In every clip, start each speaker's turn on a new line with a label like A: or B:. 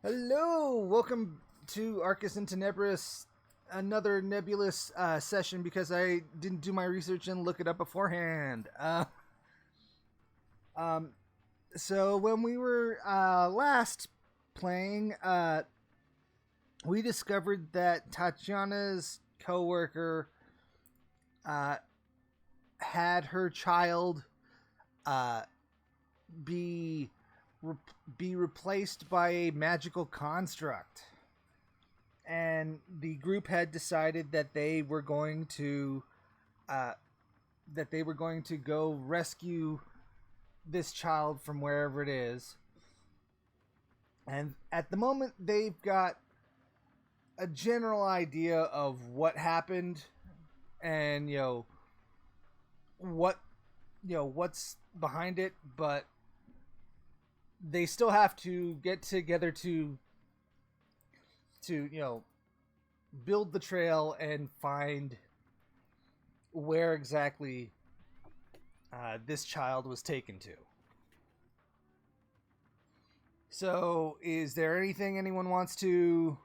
A: Hello, welcome to Arcus and Tenebris, another nebulous session because I didn't do my research and look it up beforehand. So when we were last playing, we discovered that Tatiana's coworker had her child be replaced by a magical construct, and the group had decided that they were going to go rescue this child from wherever it is. And at the moment, they've got a general idea of what happened, and what's behind it, but they still have to get together to build the trail and find where exactly this child was taken to. So, is there anything anyone wants to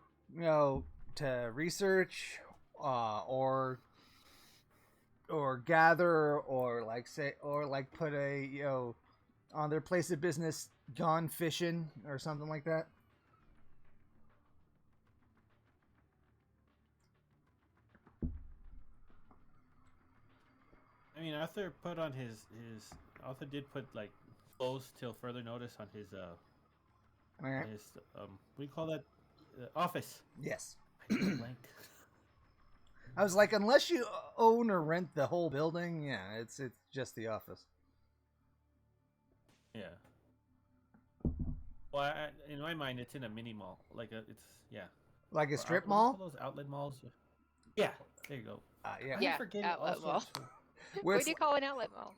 A: to research or gather, or put a on their place of business, gone fishing or something like that?
B: I mean, Arthur put on his Arthur did put like closed till further notice on his what do you call that, office.
A: Yes.
B: I drew a blank.
A: I was like, unless you own or rent the whole building, yeah, it's just the office.
B: Yeah. Well, in my mind, it's in a mini mall, like
A: Like a strip
B: what
A: mall.
B: do you call those outlet malls? Yeah, there you go.
A: Yeah.
C: Yeah,
B: I'm forgetting
C: outlet
B: all
C: mall.
B: sorts of-
C: What do you call an outlet mall?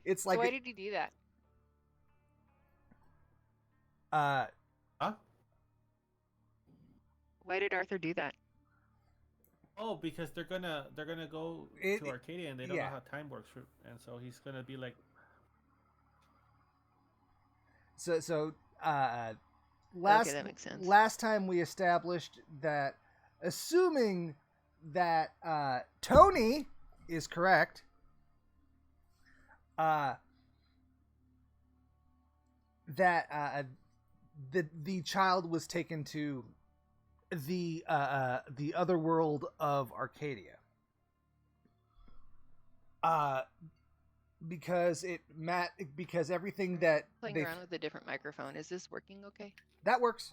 A: It's
C: So
A: like
C: why did you do that?
B: Huh?
C: Why did Arthur do that?
B: Oh, because they're gonna go to Arcadia and they don't know how time works, and so he's gonna be like.
A: So
C: Okay, that makes sense.
A: last time we established that, assuming that Tony is correct, that the child was taken to the other world of Arcadia. Because everything that
C: Playing around with a different microphone. Is this working okay?
A: that works.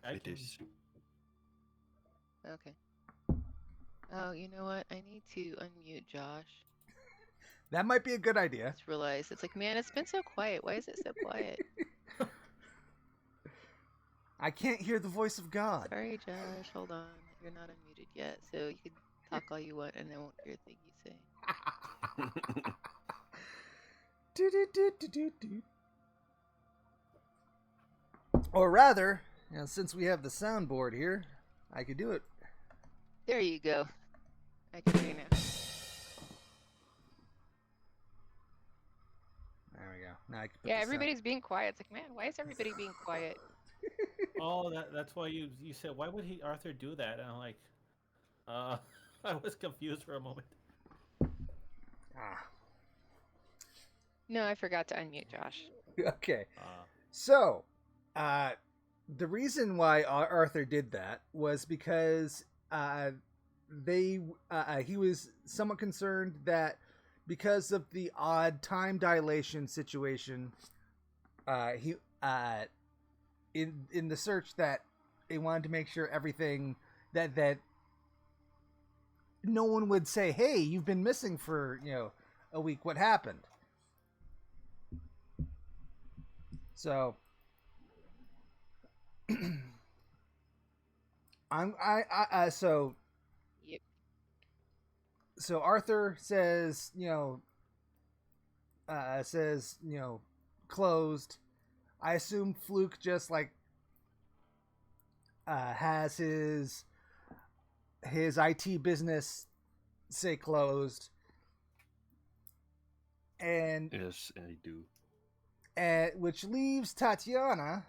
B: It
D: is.
C: Okay. Oh, you know what? I need to unmute Josh.
A: That might be a good idea.
C: I just realized it's like, man, it's been so quiet. Why is it so quiet?
A: I can't hear the voice of God.
C: Sorry, Josh. Hold on. You're not unmuted yet, so you can talk all you want, and I won't hear a thing you say.
A: Or rather, since we have the soundboard here, I could do it.
C: There you go. I can hear you now.
A: There we go. Now I can put
C: Yeah, everybody's being quiet. It's like, man, why is everybody being quiet?
B: Oh, that's why you said, why would Arthur do that? And I'm like, I was confused for a moment.
C: No, I forgot to unmute Josh.
A: Okay. So, the reason why Arthur did that was because he was somewhat concerned that because of the odd time dilation situation, he in the search, that they wanted to make sure everything that no one would say, "Hey, you've been missing for a week. What happened?" So
C: Yep.
A: So Arthur says, closed. I assume Fluke just has his IT business say closed, and
D: Yes, I do.
A: which leaves Tatiana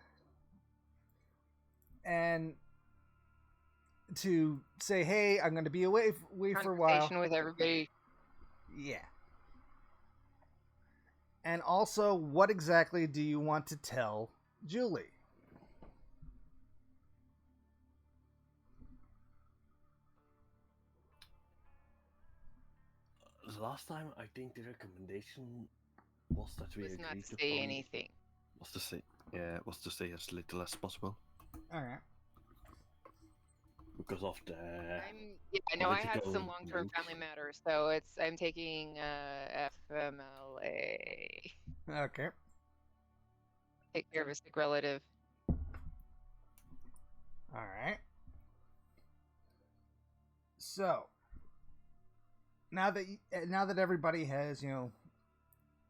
A: and to say, hey, I'm going to be away for a while.
C: Conversation with everybody.
A: Yeah. And also, what exactly do you want to tell Julie?
D: Last time, I think the recommendation was that we
C: Was
D: agreed
C: not to say
D: upon-
C: anything.
D: Was to say as little as possible
A: All right.
D: because of the.
C: I know I had
D: political
C: some long-term
D: links.
C: family matters, so I'm taking FMLA.
A: Okay.
C: Take care of a sick relative.
A: All right. So now that everybody has,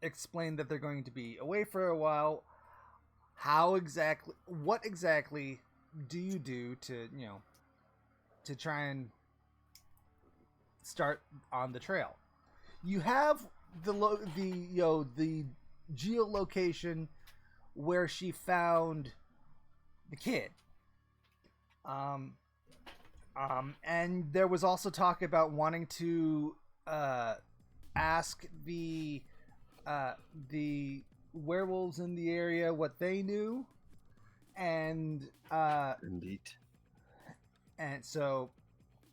A: explained that they're going to be away for a while, what exactly do you do to, to try and start on the trail? You have the geolocation where she found the kid. And there was also talk about wanting to ask the werewolves in the area what they knew, and
D: Indeed.
A: and so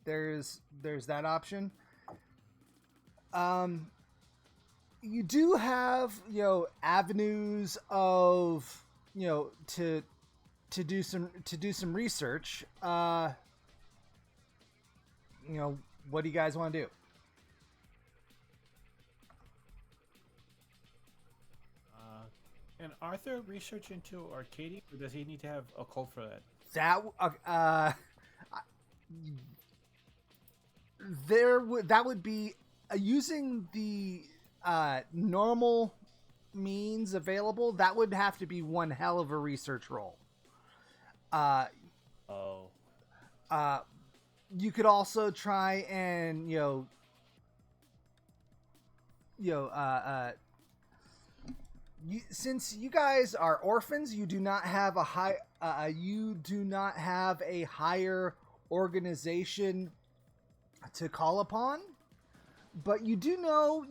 A: there's that option. You do have avenues of to do some research. What do you guys want to do?
B: And Arthur research into Arcadia, or does he need to have a cult for that?
A: That would be using the normal means available. That would have to be one hell of a research roll. You could also try and since you guys are orphans, you do not have a higher organization to call upon, but you do know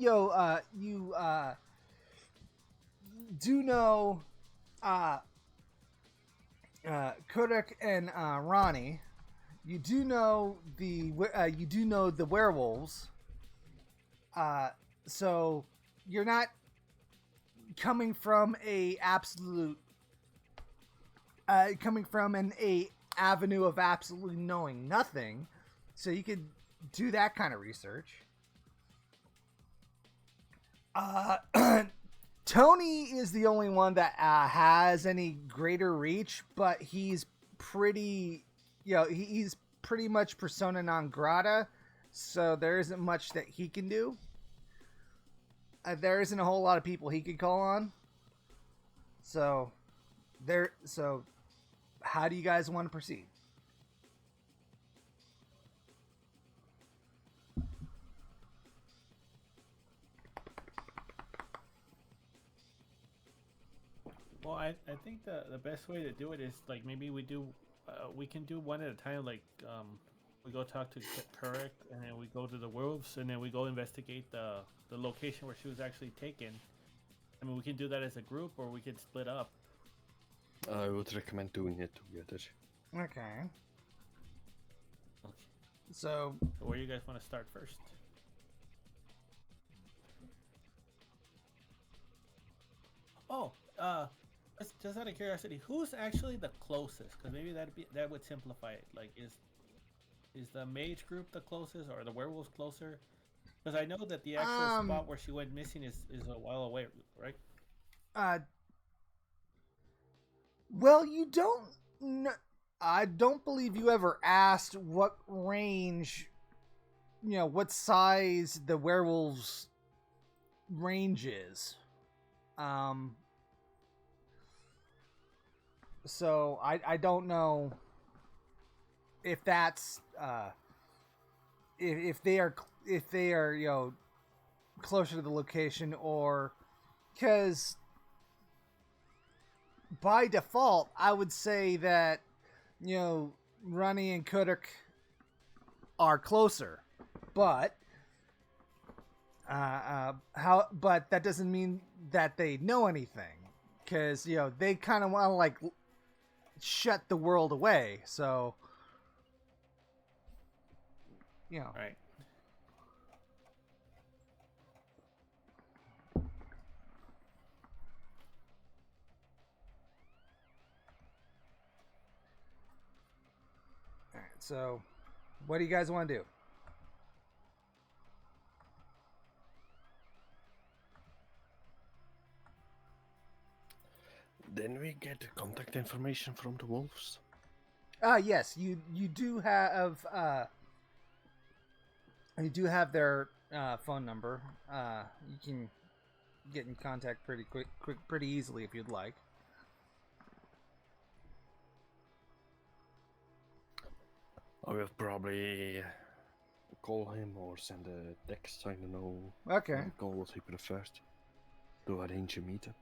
A: Kodak and Ronnie. You do know the werewolves. So you're not coming from an avenue of absolutely knowing nothing. So you could do that kind of research. Tony is the only one that has any greater reach, but he's pretty, he's pretty much persona non grata, so there isn't much that he can do. There isn't a whole lot of people he could call on. So how do you guys want to proceed?
B: Well, I think the best way to do it is like maybe we can do one at a time. Like we go talk to Kurek, and then we go to the wolves, and then we go investigate the location where she was actually taken. I mean, we can do that as a group, or we can split up.
D: I would recommend doing it together.
A: Okay. So
B: where do you guys want to start first? Oh, just out of curiosity, who's actually the closest? Because maybe that would simplify it. Like, is the mage group the closest, or the werewolves closer? Because I know that the actual spot where she went missing is a while away, right?
A: Well, you don't. I don't believe you ever asked what range, what size the werewolves' range is. So I don't know if that's if they are closer to the location, or because by default I would say that Runny and Kudik are closer, but but that doesn't mean that they know anything, because they kind of want to like shut the world away. So
B: Right.
A: All right, so what do you guys want to do?
D: Then we get the contact information from the wolves.
A: Yes, you do have their phone number. You can get in contact pretty easily if you'd like.
D: I will probably call him or send a text. I don't know.
A: Okay.
D: Call what he prefers to arrange a meetup.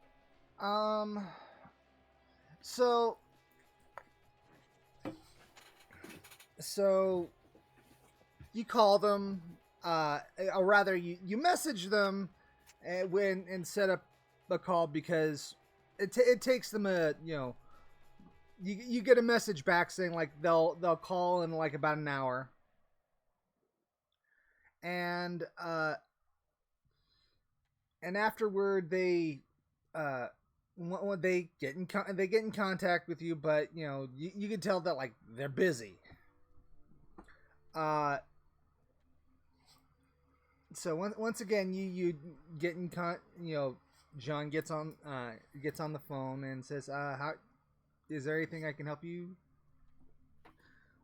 A: So you call them, or rather, you message them, and set up a call, because it takes them you get a message back saying like they'll call in like about an hour, and afterward they get in contact with you, but you can tell that like they're busy. So once again, you get in John gets on the phone and says, "How is there anything I can help you?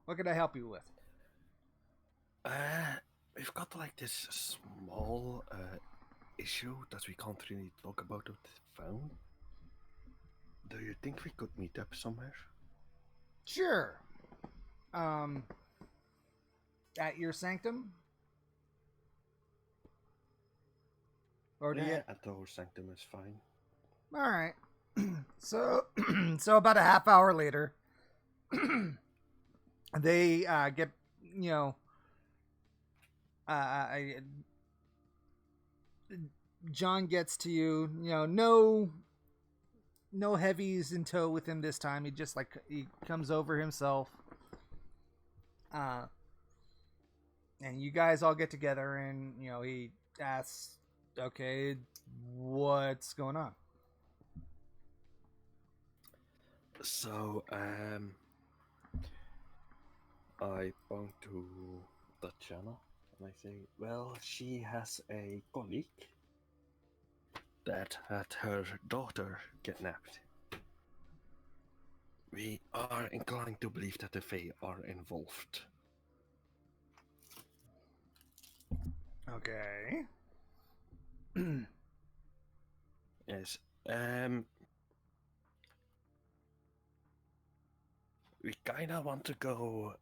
A: What can I help you with?"
D: We've got like this small issue that we can't really talk about with the phone. Do you think we could meet up somewhere?
A: Sure. At your sanctum? Or do you...
D: At our sanctum is fine.
A: All right. So about a half hour later, they get John gets to you. No heavies in tow with him this time. He comes over himself. And you guys all get together, and he asks, "Okay, what's going on?"
D: So, I point to Tatjana and I say, well, she has a colleague that had her daughter kidnapped. We are inclined to believe that the Fae are involved.
A: Okay.
D: Yes. We kind of want to go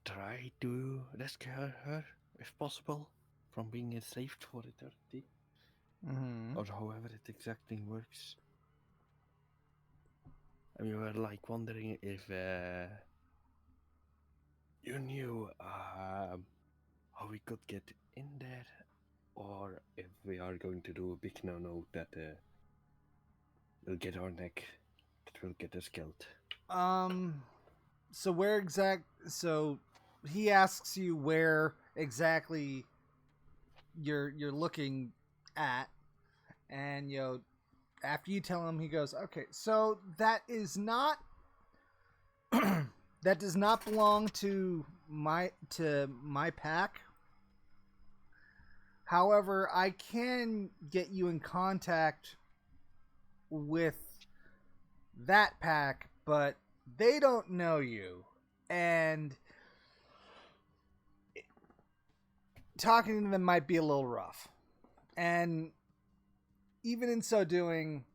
D: try to rescue her, if possible, from being enslaved for eternity.
A: Mm-hmm.
D: Or however it exactly works. And we were like wondering if you knew how we could get in there, or if we are going to do a big no-no that will get our neck, that will get us killed.
A: So he asks you where exactly you're looking at, and after you tell him, he goes, "Okay, so that is not that does not belong to my pack. However, I can get you in contact with that pack, but they don't know you, and talking to them might be a little rough. And even in so doing,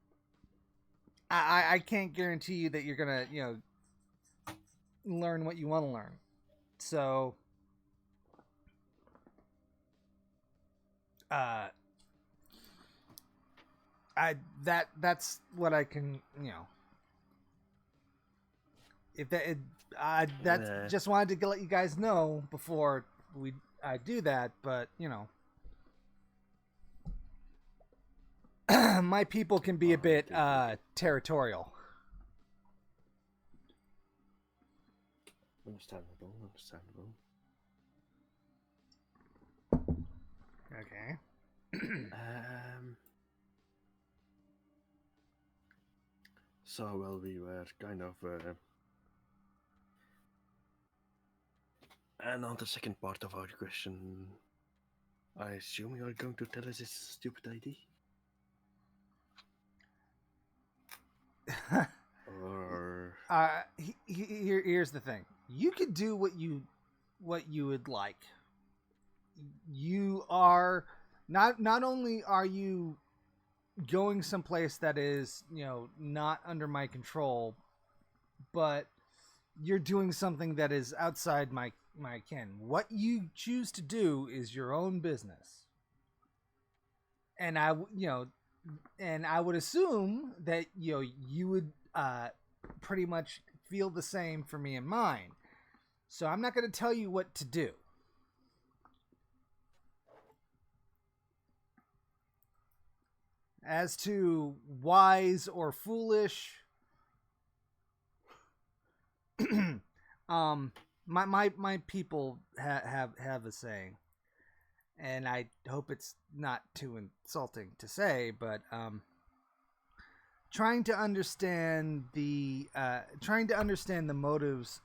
A: I can't guarantee you that you're gonna learn what you want to learn. So that's what I can if that just wanted to let you guys know before I do that, but you know, my people can be a bit territorial.
D: Understandable, understandable.
A: Okay.
D: So, well, we were kind of... and on the second part of our question, I assume you are going to tell us this stupid ID? Or...
A: Here's the thing. You could do what you would like. You are not only are you going someplace that is, you know, not under my control, but you're doing something that is outside my ken. What you choose to do is your own business. And I would assume that, you know, you would pretty much feel the same for me and mine. So I'm not going to tell you what to do. As to wise or foolish, my people have a saying, and I hope it's not too insulting to say, but trying to understand the motives.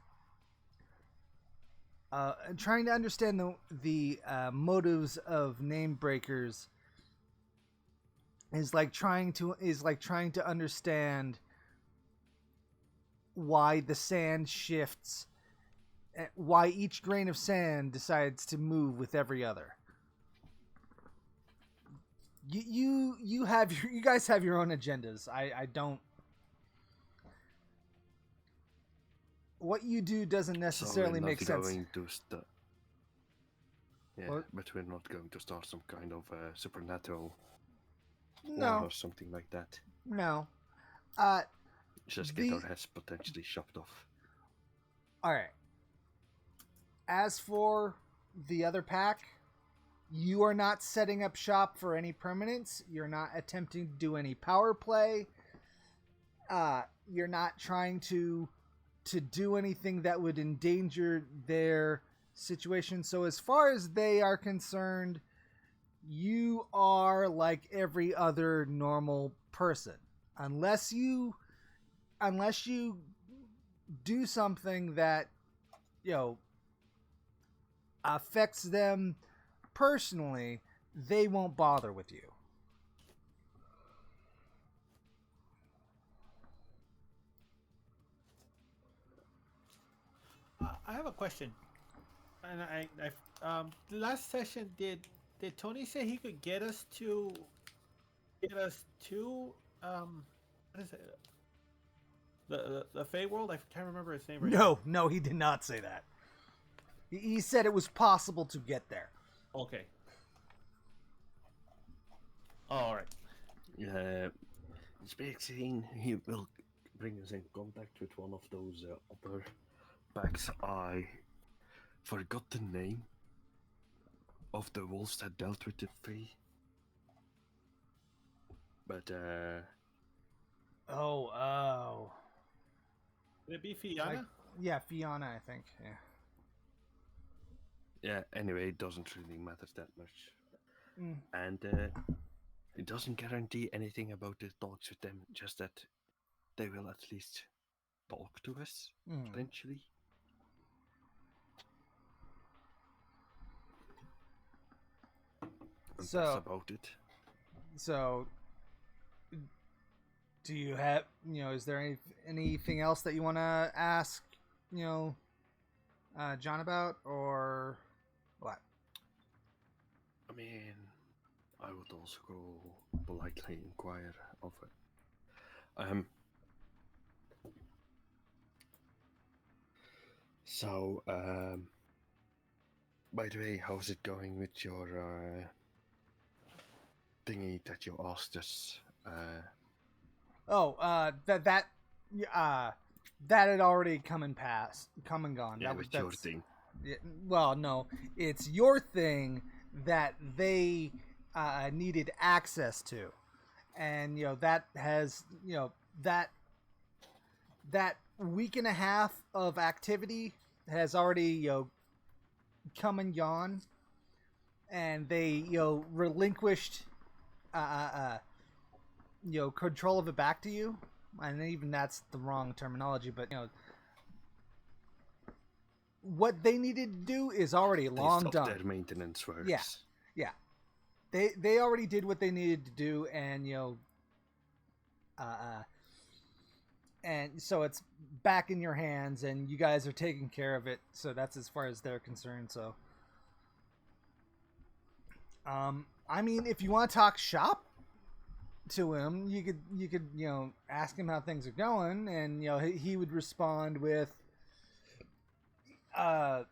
A: Trying to understand the motives of name breakers is like trying to understand why the sand shifts, why each grain of sand decides to move with every other. You guys have your own agendas. I don't. What you do doesn't necessarily make sense.
D: Yeah, but we're not going to start some kind of supernatural
A: No,
D: or something like that.
A: No.
D: Just get our heads potentially chopped off.
A: Alright. As for the other pack, you are not setting up shop for any permanence. You're not attempting to do any power play. You're not trying to do anything that would endanger their situation. So as far as they are concerned, you are like every other normal person, unless you do something that, you know, affects them personally. They won't bother with you.
B: I have a question, and the last session did Tony say he could get us to what is it, the Fey world? I can't remember his name right now.
A: No, he did not say that. He said it was possible to get there.
B: Okay. All right.
D: It's basically he will bring us in contact with one of those upper packs. I forgot the name of the wolves that dealt with the Fae. But
A: Oh.
B: Would it be Fiona?
A: Yeah, Fiona, I think. Yeah.
D: Yeah, anyway, it doesn't really matter that much. And it doesn't guarantee anything about the talks with them, just that they will at least talk to us, potentially. And that's about it.
A: So, do you have, is there anything else that you want to ask, John about, or what?
D: I mean, I would also go politely inquire of it. So, by the way, how's it going with your thingy that you asked us?
A: that had already come and gone.
D: Yeah,
A: That was
D: it's your thing.
A: Yeah, well, no, it's your thing that they needed access to, and that has that week and a half of activity has already come and gone, and they relinquished uh, uh, uh, control of it back to you, and even that's the wrong terminology, but what they needed to do is already long
D: They
A: done.
D: stopped their maintenance works.
A: Yeah. They already did what they needed to do, and and so it's back in your hands, and you guys are taking care of it. So that's as far as they're concerned. So, I mean, if you want to talk shop to him, you could ask him how things are going, and he would respond with how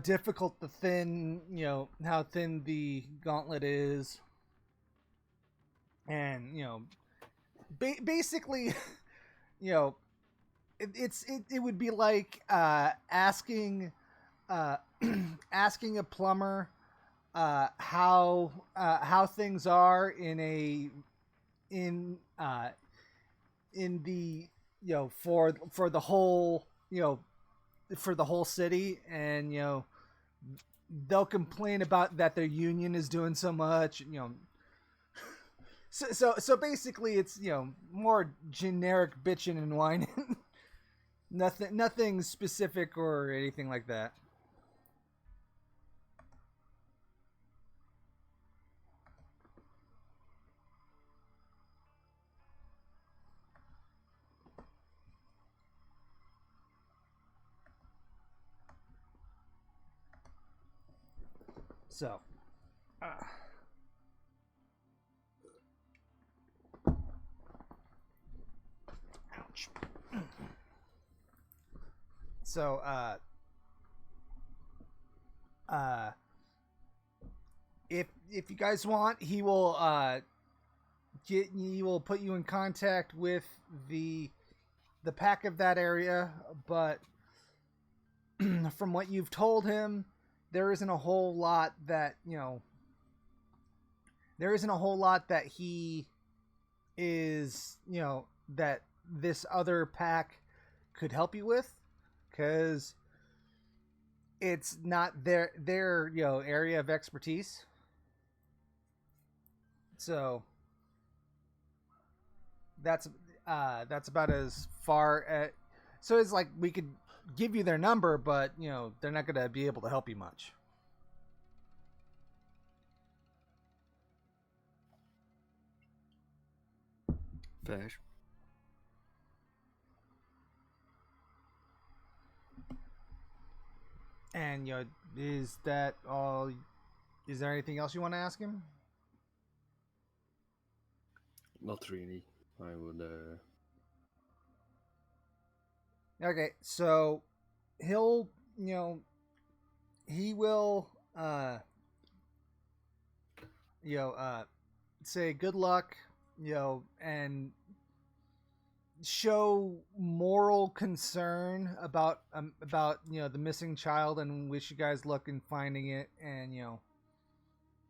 A: difficult how thin the gauntlet is, and basically it would be like asking asking a plumber how things are in the for the whole for the whole city, and they'll complain about that their union is doing so much, so basically it's more generic bitching and whining. Nothing specific or anything like that. So, ouch. So, if you guys want, he will put you in contact with the pack of that area, but from what you've told him, there isn't a whole lot that he is that this other pack could help you with, because it's not their area of expertise. So that's about as far as. So it's like we could give you their number, but they're not going to be able to help you much.
D: Fair.
A: And is that all? Is there anything else you want to ask him?
D: Not really. I would.
A: Okay, so he'll he will say good luck, and show moral concern about the missing child, and wish you guys luck in finding it, and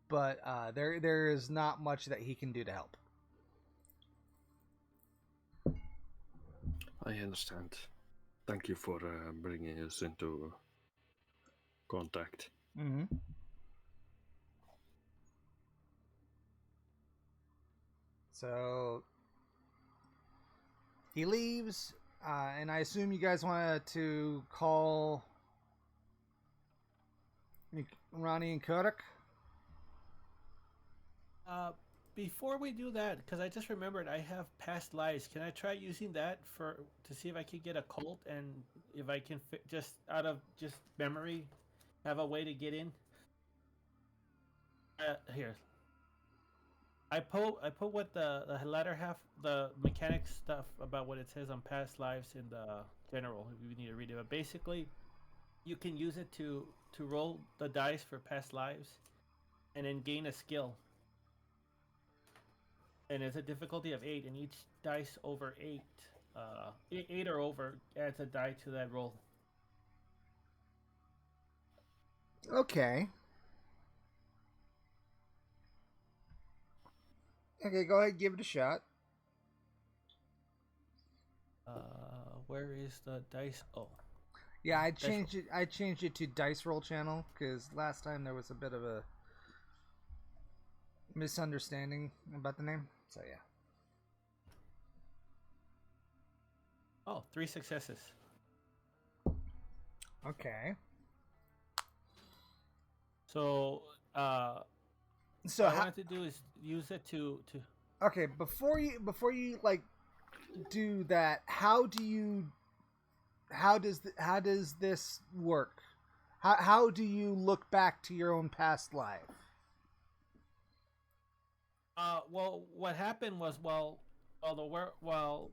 A: but there is not much that he can do to help.
D: I understand. Thank you for bringing us into contact.
A: Mm-hmm. So he leaves, and I assume you guys wanted to call Ronnie and Kodak.
B: Before we do that, because I just remembered I have past lives. Can I try using that to see if I can get a cult, and if I can just out of just memory have a way to get in? Here. I put what the latter half, the mechanics stuff about what it says on past lives in the general, if you need to read it. But basically, you can use it to roll the dice for past lives, and then gain a skill. and it's a difficulty of 8, and each dice over 8, 8 or over, adds a die to that roll.
A: Okay. Okay, go ahead, give it a shot.
B: Where is the dice? Oh,
A: Yeah, I
B: Dice
A: changed it. I changed it to dice roll channel because last time there was a bit of a misunderstanding about the name. So yeah.
B: oh, 3 successes.
A: Okay.
B: So,
A: So
B: what I
A: how,
B: wanted to do is use it to
A: okay, before you like do that, how does this work? How do you look back to your own past life?
B: well, what happened was while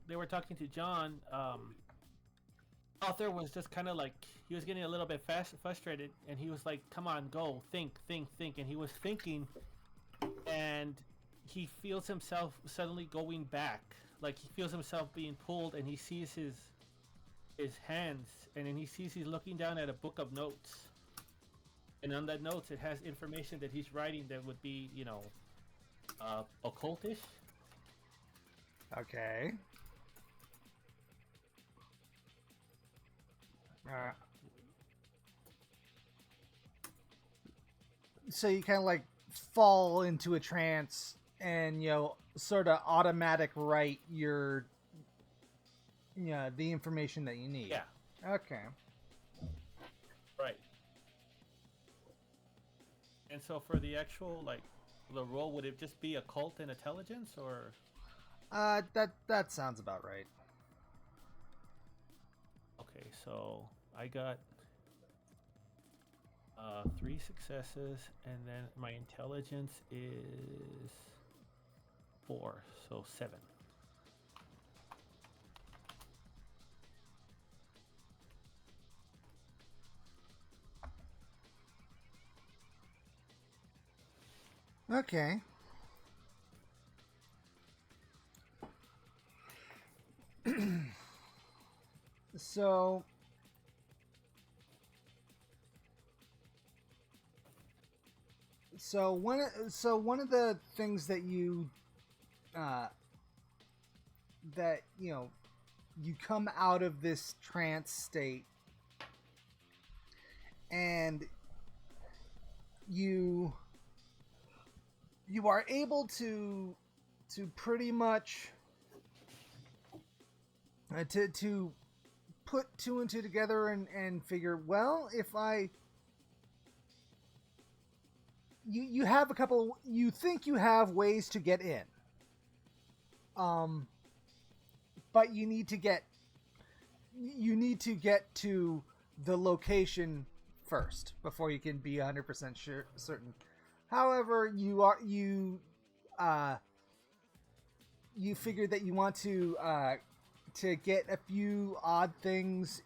B: they were talking to John, Arthur was just kind of like he was getting a little bit frustrated, and he was like, "Come on, go, think," and he was thinking, and he feels himself suddenly going back, like he feels himself being pulled, and he sees his hands, and then he sees he's looking down at a book of notes, and on that notes it has information that he's writing that would be, occultish.
A: Okay. So you kind of like fall into a trance and sort of automatic write your the information that you need.
B: Yeah,
A: Okay.
B: right. And so for the actual the role, would it just be occult and intelligence, or
A: That sounds about right.
B: okay? So I got 3 successes, and then my intelligence is 4, so 7.
A: Okay. So one of the things that you that you come out of this trance state and you are able to pretty much to put 2 and 2 together and figure, well, if you have a couple, you think you have ways to get in, but you need to get to the location first before you can be 100% certain. However, you figured that you want to get a few odd things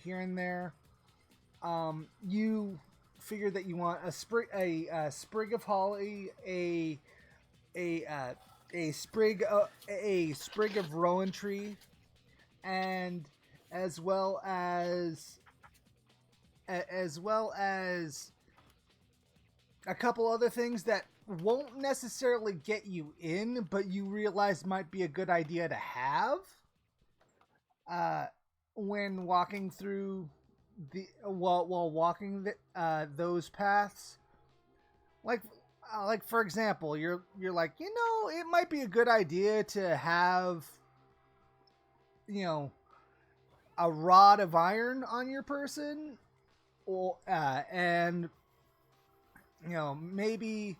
A: here and there. You figure that you want a sprig of holly, a sprig of rowan tree, and as well as a couple other things that won't necessarily get you in, but you realize might be a good idea to have when walking through while walking those paths. Like for example, you're like, it might be a good idea to have a rod of iron on your person, or and maybe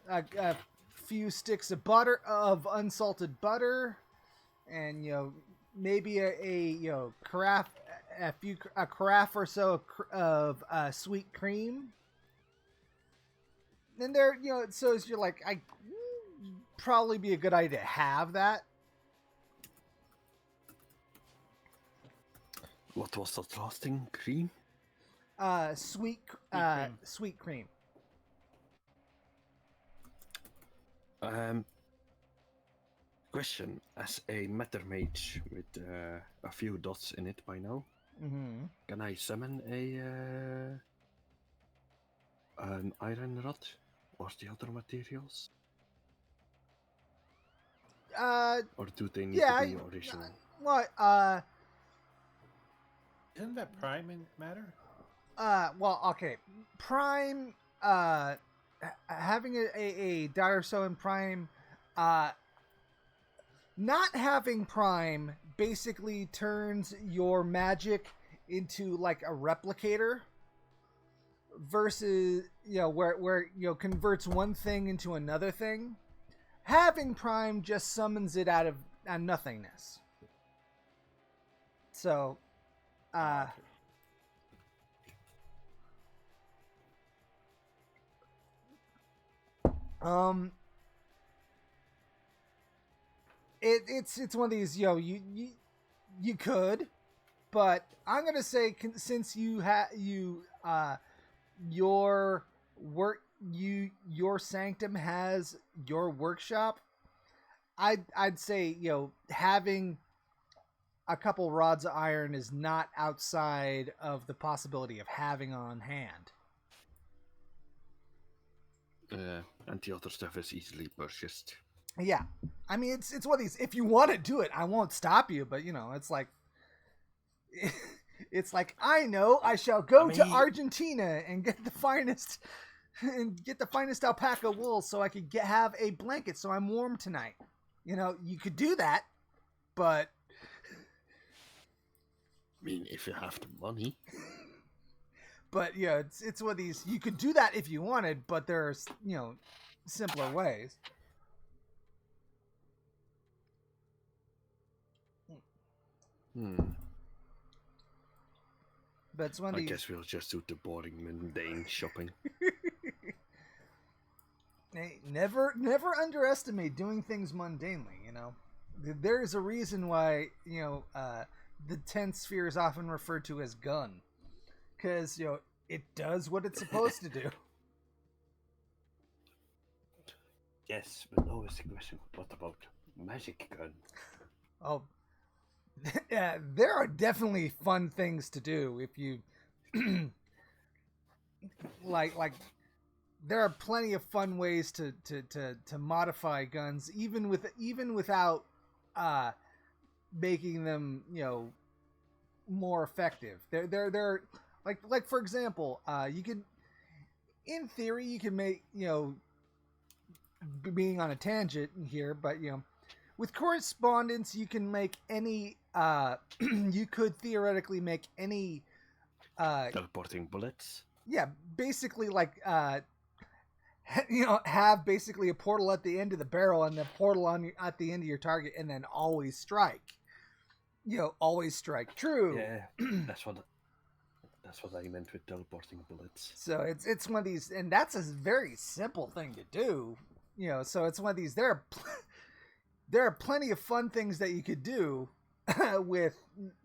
A: a few sticks of butter, of unsalted butter, and maybe a carafe or so of sweet cream. And there, so you're like, I probably be a good idea to have that.
D: What was that last thing? Cream?
A: Sweet cream.
D: Question: as a matter mage with a few dots in it by now,
A: Mm-hmm.
D: can I summon an iron rod or the other materials, or do they need
A: Yeah.
D: to be original?
A: What?
B: Isn't that prime in matter?
A: Well, okay. Prime, having a dot or so in Prime, not having Prime basically turns your magic into like a replicator versus, where converts one thing into another thing. Having Prime just summons it out of nothingness. So, um, it's one of these, you could, but I'm gonna say since your your sanctum has your workshop, I'd say having a couple rods of iron is not outside of the possibility of having on hand.
D: And the other stuff is easily purchased.
A: Yeah, I mean it's one of these. If you want to do it, I won't stop you. But it's like, it's like I know I shall go to Argentina and get the finest alpaca wool so I could have a blanket so I'm warm tonight. You could do that, but
D: I mean, if you have the money.
A: But yeah, it's one of these. You could do that if you wanted, but there's simpler ways. But it's one of
D: I
A: these.
D: guess we'll just do the boring, mundane shopping.
A: Hey, never underestimate doing things mundanely. There is a reason why the 10th sphere is often referred to as gun, because it does what it's supposed to do.
D: Yes, but now is the question: what about magic gun?
A: Oh, yeah, there are definitely fun things to do if you like. There are plenty of fun ways to modify guns, even without making them more effective. They're like for example, you could, in theory, you can make being on a tangent here, but with correspondence you can make any you could theoretically make any
D: teleporting bullets.
A: Yeah, basically like have basically a portal at the end of the barrel and the portal at the end of your target, and then always strike. Always strike true.
D: Yeah, that's what I meant with teleporting bullets.
A: So it's one of these, and that's a very simple thing to do. So it's one of these. There are plenty of fun things that you could do with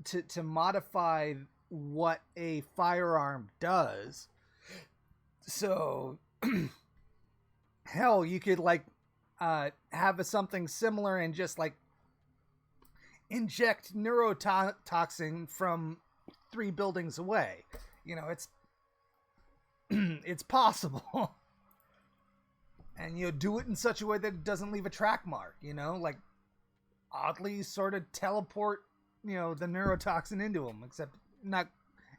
A: to modify what a firearm does. So hell, you could have something similar and just inject neurotoxin from 3 buildings away. It's it's possible. And do it in such a way that it doesn't leave a track mark, oddly sort of teleport, the neurotoxin into them, except not.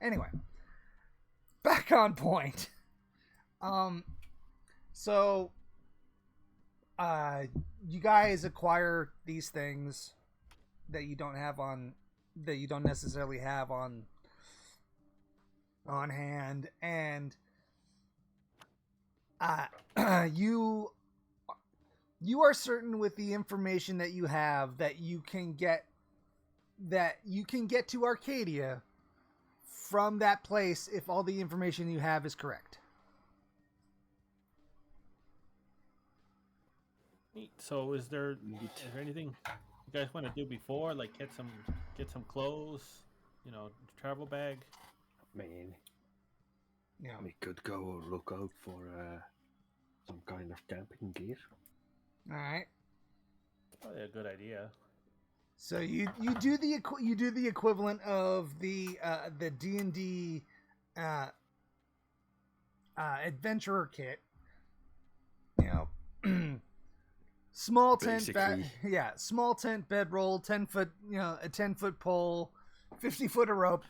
A: Anyway, back on point. So you guys acquire these things that you don't necessarily have on hand, and you are certain with the information that you have that you can get to Arcadia from that place if all the information you have is correct.
B: So is there anything you guys want to do before, like get some clothes, travel bag?
D: Man,
A: Yeah,
D: we could go look out for some kind of camping gear.
A: All right.
B: Probably a good idea.
A: So you do the equivalent of the D&D adventurer kit. You know, small tent,
D: Basically.
A: small tent, bedroll, 10-foot, a 10-foot pole, 50-foot of rope.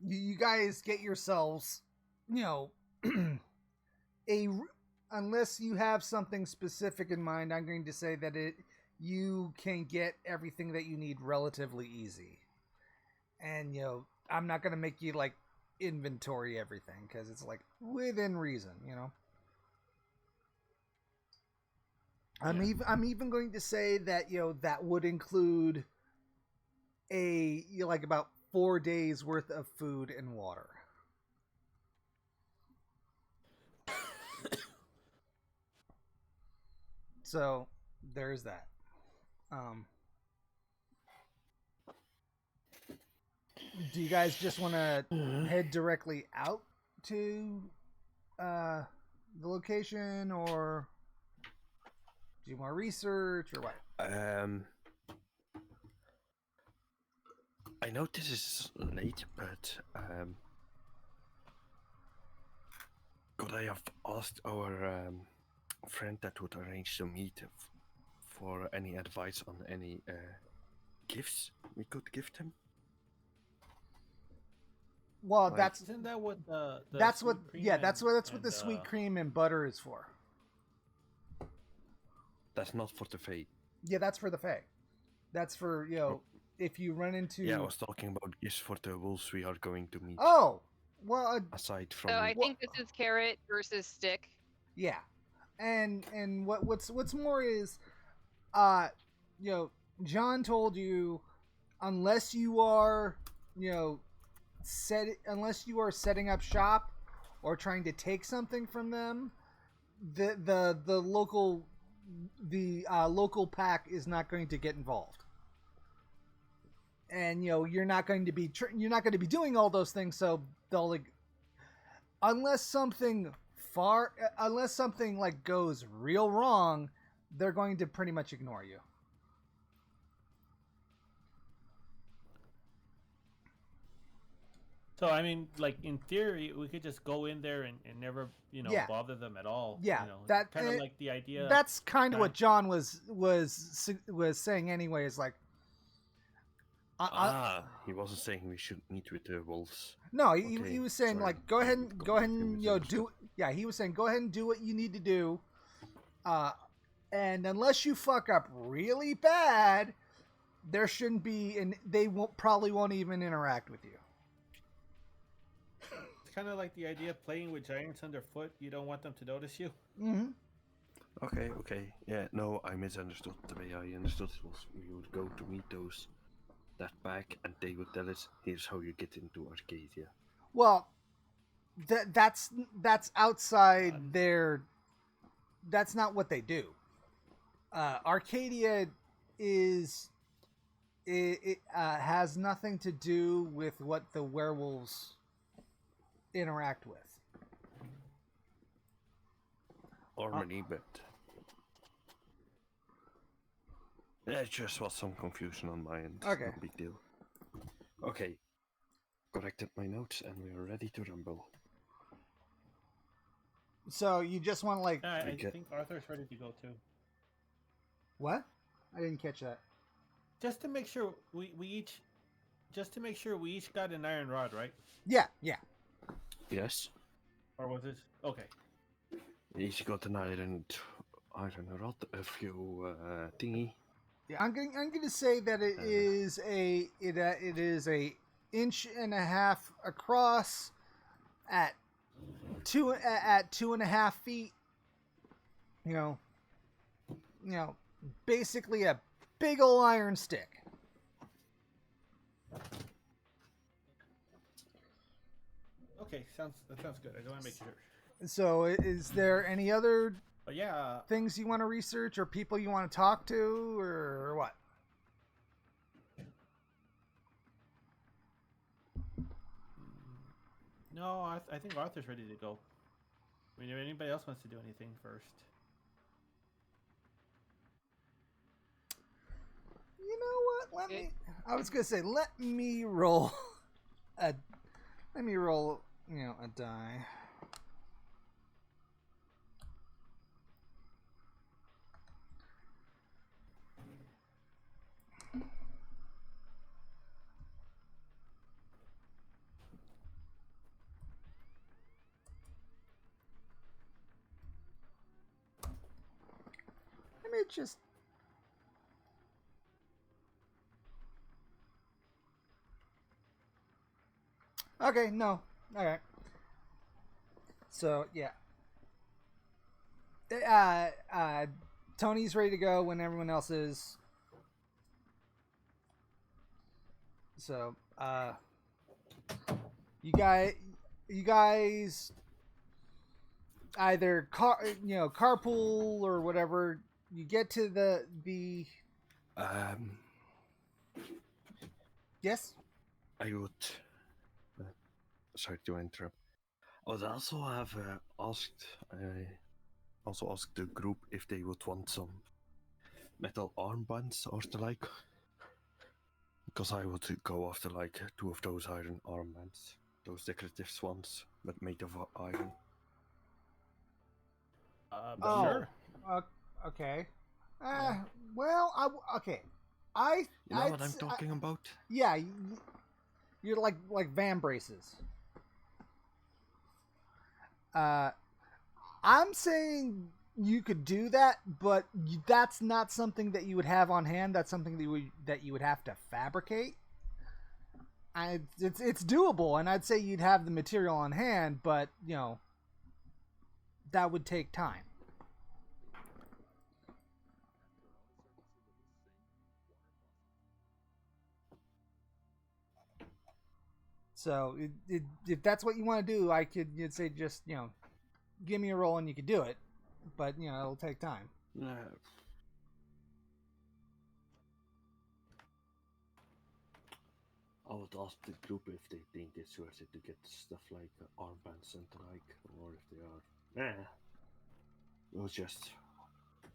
A: You guys get yourselves, a unless you have something specific in mind. I'm going to say that you can get everything that you need relatively easy, and I'm not going to make you like inventory everything because it's like within reason. I'm even going to say that that would include like about 4 days worth of food and water. So there's that. Do you guys just want to head directly out to the location, or do more research, or what?
D: I know this is late, but could I have asked our friend that would arrange the meet for any advice on any gifts we could gift him?
A: Well,
D: Like,
B: isn't that what
A: that's what
B: that's
A: what the sweet cream and butter is for.
D: That's not for the Fae.
A: Yeah, that's for the Fae. That's for if you run into.
D: Yeah, I was talking about gifts for the wolves we are going to meet.
A: Oh, well.
D: Aside from.
C: So I think this is carrot versus stick.
A: Yeah, and what's more is, John told you, unless you are setting up shop or trying to take something from them, the local pack is not going to get involved, and you're not going to be doing all those things. So they'll unless something like goes real wrong, they're going to pretty much ignore you.
B: So I mean, like in theory, we could just go in there and never, bother them at all.
A: Yeah,
B: that kind of like the idea.
A: That's kind of what John was saying anyway. Is like,
D: he wasn't saying we should meet with the wolves.
A: No, he was saying like go ahead and do. Yeah, he was saying go ahead and do what you need to do. And unless you fuck up really bad, there shouldn't be, and they probably won't even interact with you.
B: Kind of like the idea of playing with giants underfoot. You don't want them to notice you.
A: Mm-hmm.
D: Okay. Yeah, no, I misunderstood. The way I understood it was we would go to meet that pack, and they would tell us, here's how you get into Arcadia.
A: Well, that's outside their. That's not what they do. Arcadia has nothing to do with what the werewolves interact with.
D: Harmony, but it just was some confusion on my end.
A: Okay.
D: No big deal. Okay. Corrected my notes, and we are ready to rumble.
A: So you just want to like?
B: I think Arthur's ready to go too.
A: What? I didn't catch that.
B: Just to make sure we each got an iron rod, right?
A: Yeah.
D: Yes.
B: Or was it okay?
D: Each got an iron rod, a few thingy.
A: Yeah, I'm going to say that it is a 1.5 inches across at 2.5 feet. Basically a big ol' iron stick.
B: Okay, that sounds good. I just want to make sure.
A: So, is there any other
B: yeah,
A: things you want to research, or people you want to talk to, or what?
B: No, I think Arthur's ready to go. I mean, if anybody else wants to do anything first.
A: I was gonna say, let me roll a die. Let me just. Okay, no. All right. So yeah. Tony's ready to go when everyone else is. So you guys either carpool or whatever. You get to the yes.
D: I would. Sorry to interrupt. I would also have asked. I also asked the group if they would want some metal armbands or the like. Because I would go after like 2 of those iron armbands, those decorative ones, but made of iron.
B: Sure.
A: Okay.
B: Yeah.
A: Well, okay.
D: You know what I'm talking about?
A: Yeah, you're like van braces. I'm saying you could do that, but that's not something that you would have on hand. That's something that you would have to fabricate. It's doable, and I'd say you'd have the material on hand, but that would take time. So if that's what you want to do, you'd say just give me a roll and you could do it, but it'll take time.
D: I would ask the group if they think it's worth it to get stuff like armbands and the like, or if they are. We'll just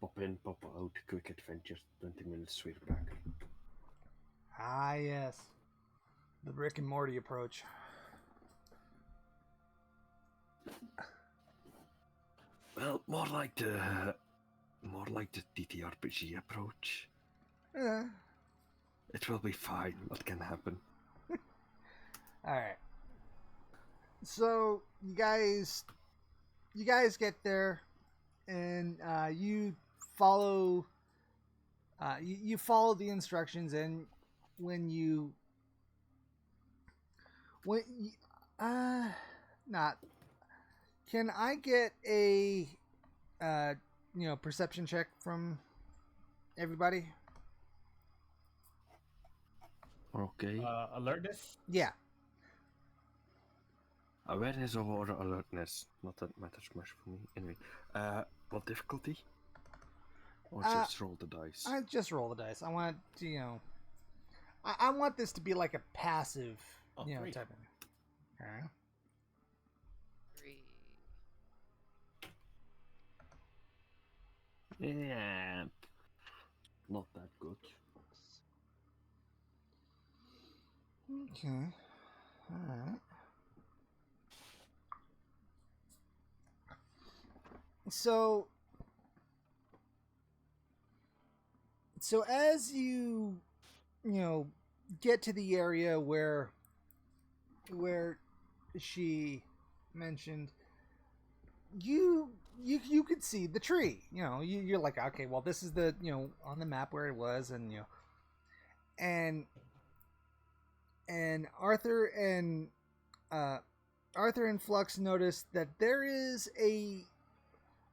D: pop in, pop out, quick adventure, 20 minutes, we're back.
A: Ah, yes. The Rick and Morty approach.
D: Well, more like the TTRPG approach.
A: Yeah.
D: It will be fine. What can happen?
A: All right. So you guys get there, and you follow. You follow the instructions, and not. Can I get a perception check from everybody?
D: Okay.
B: Alertness?
A: Yeah.
D: Awareness or alertness? Not that matters much for me. Anyway, what difficulty? Or just roll the dice?
A: I just roll the dice. I want to, I want this to be like a passive,
B: Three.
A: type of. Okay.
C: 3.
D: Yeah. Not that good.
A: Okay. All right. So as you get to the area where she mentioned, you could see the tree. You're like, okay, well, this is the on the map where it was, and and Arthur and Flux noticed that there is a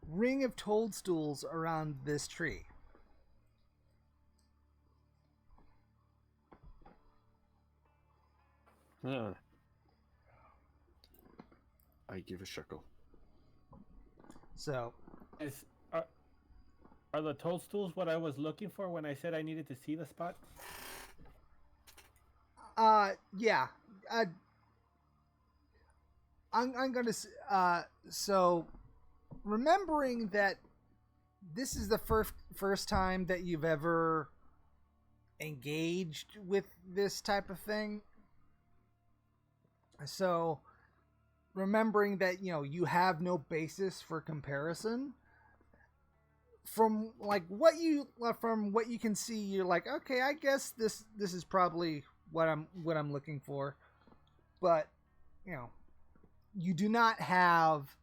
A: ring of toadstools around this tree.
D: I give a chuckle.
A: So,
B: are the toadstools what I was looking for when I said I needed to see the spot?
A: yeah. I'm gonna. So, remembering that this is the first time that you've ever engaged with this type of thing. So remembering that, you know, you have no basis for comparison, from what you can see, you're like, okay, I guess this is probably what I'm looking for. But, you know, you do not have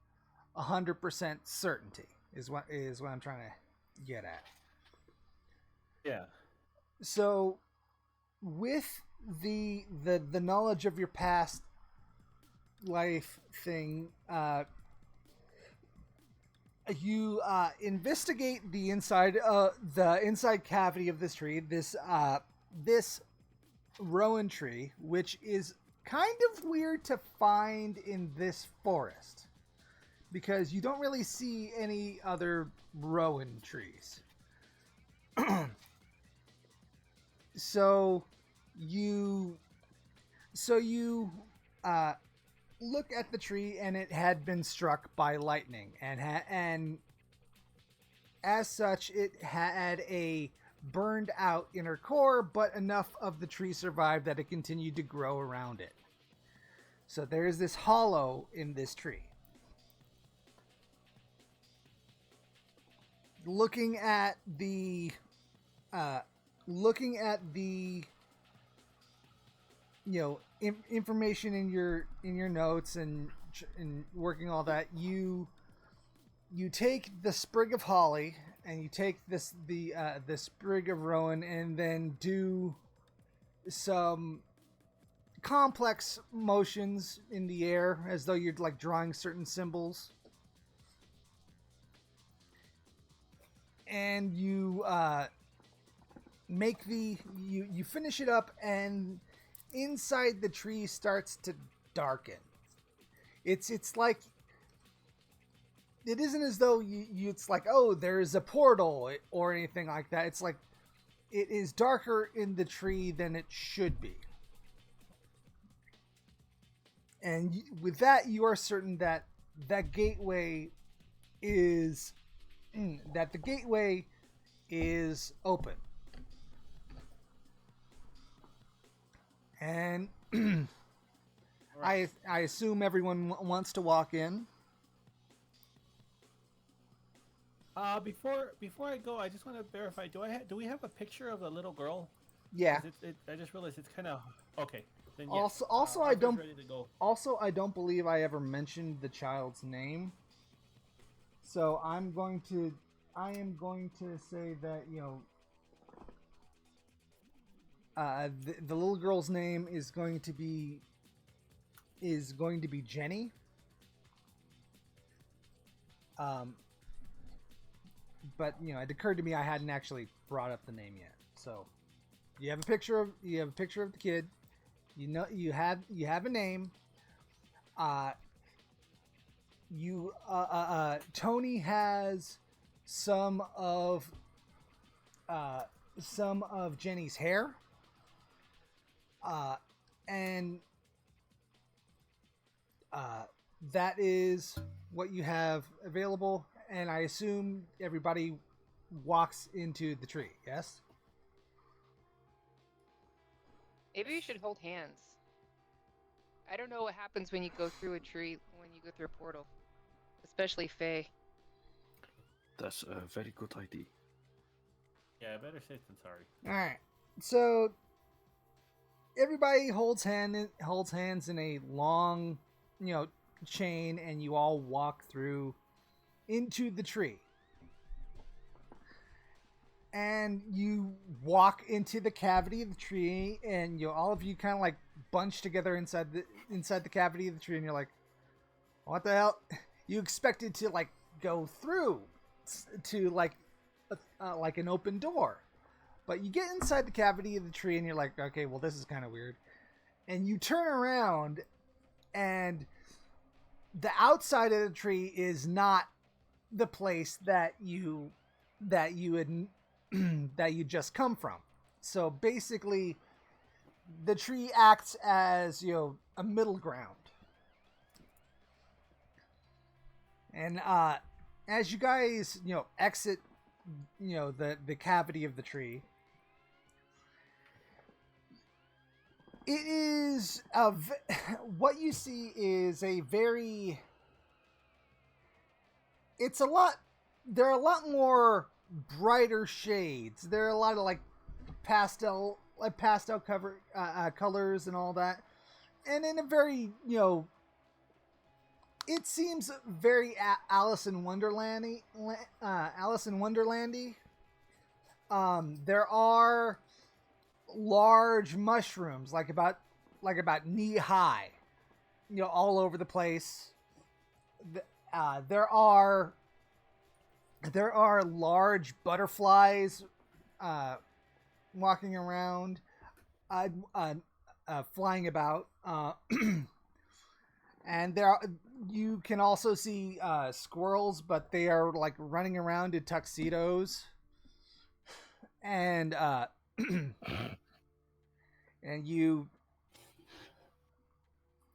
A: 100% certainty is what I'm trying to get at.
B: Yeah.
A: So with the knowledge of your past life thing, you investigate the inside cavity of this tree, this rowan tree, which is kind of weird to find in this forest because you don't really see any other rowan trees. So you look at the tree, and it had been struck by lightning, and as such, it had a burned out inner core, but enough of the tree survived that it continued to grow around it. So there is this hollow in this tree. Looking at the information in your notes and working all that, you take the sprig of holly and you take the sprig of rowan, and then do some complex motions in the air as though you're like drawing certain symbols, and you you finish it up, and inside the tree starts to darken. It's like, it isn't as though it's like, oh, there's a portal or anything like that. It's like, it is darker in the tree than it should be. And with that, you are certain that that gateway is open. And I assume everyone wants to walk in.
B: Before I go, I just want to verify. Do we have a picture of the little girl?
A: Yeah.
B: I just realized it's kind of okay. Then
A: Also,
B: yes,
A: also I
B: Arthur's
A: don't.
B: ready to go.
A: Also, I don't believe I ever mentioned the child's name. So I am going to say that, you know, the little girl's name is going to be Jenny. But you know, it occurred to me I hadn't actually brought up the name yet. So you have a picture of the kid. You know, you have a name. Tony has some of Jenny's hair. And that is what you have available. And I assume everybody walks into the tree, yes?
C: Maybe you should hold hands. I don't know what happens when you go through a tree, when you go through a portal. Especially Faye.
D: That's a very good idea.
B: Yeah, better safe than sorry.
A: Alright. So everybody holds hands in a long, you know, chain, and you all walk through into the tree. And you walk into the cavity of the tree, and all of you kind of like bunch together inside the cavity of the tree, and you're like, what the hell? You expected to like go through to like an open door. But you get inside the cavity of the tree, and you're like, okay, well, this is kind of weird. And you turn around, and the outside of the tree is not the place that you had that you just come from. So basically, the tree acts as, you know, a middle ground. And as you guys, you know, exit, you know, the cavity of the tree, It is what you see is a very. It's a lot. There are a lot more brighter shades. There are a lot of like pastel cover colors and all that, and in a very it seems very Alice in Wonderlandy. Alice in Wonderlandy. There are large mushrooms, like about knee high, all over the place. There are large butterflies walking around, flying about, and you can also see squirrels, but they are like running around in tuxedos, and and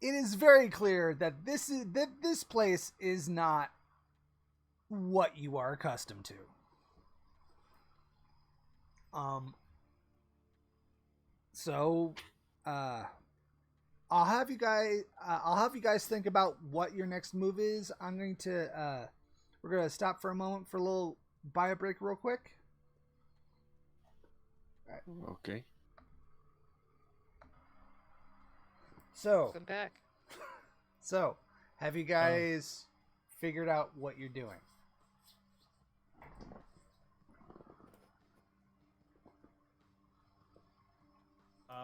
A: it is very clear that this place is not what you are accustomed to. So I'll have you guys think about what your next move is. We're going to stop for a moment for a little bio break real quick.
D: All right. Okay.
A: So,
C: Welcome back.
A: So, have you guys figured out what you're doing?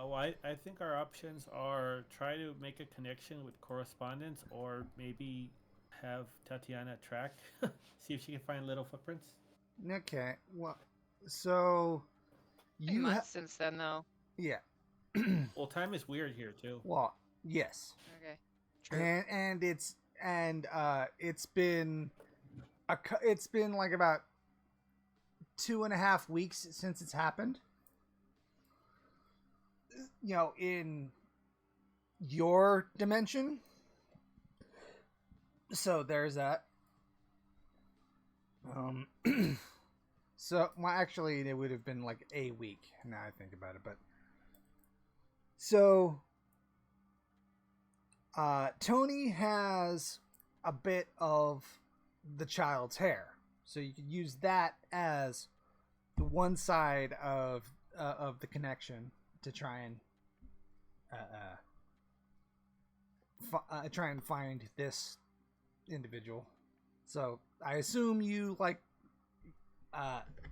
B: Well, I think our options are try to make a connection with correspondence, or maybe have Tatiana track, see if she can find little footprints.
A: Okay. Well, so
C: Months since then, though.
A: Yeah.
B: Well, time is weird here too.
A: Well, yes.
C: Okay. True.
A: And it's been like about 2.5 weeks since it's happened. In your dimension. So there's that. So, well, actually, it would have been like a week. Now I think about it, but so Tony has a bit of the child's hair, so you could use that as the one side of the connection to try and find this individual. So I assume you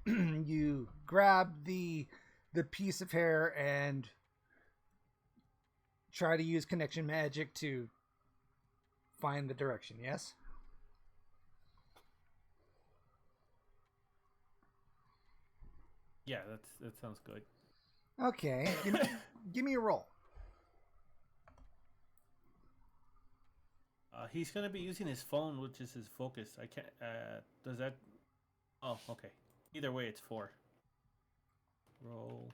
A: you grab the piece of hair and try to use connection magic to find the direction. Yes.
B: Yeah, that sounds good.
A: Okay, give me a roll.
B: He's gonna be using his phone, which is his focus. I can't. Does that? Oh, okay. Either way, it's 4. Roll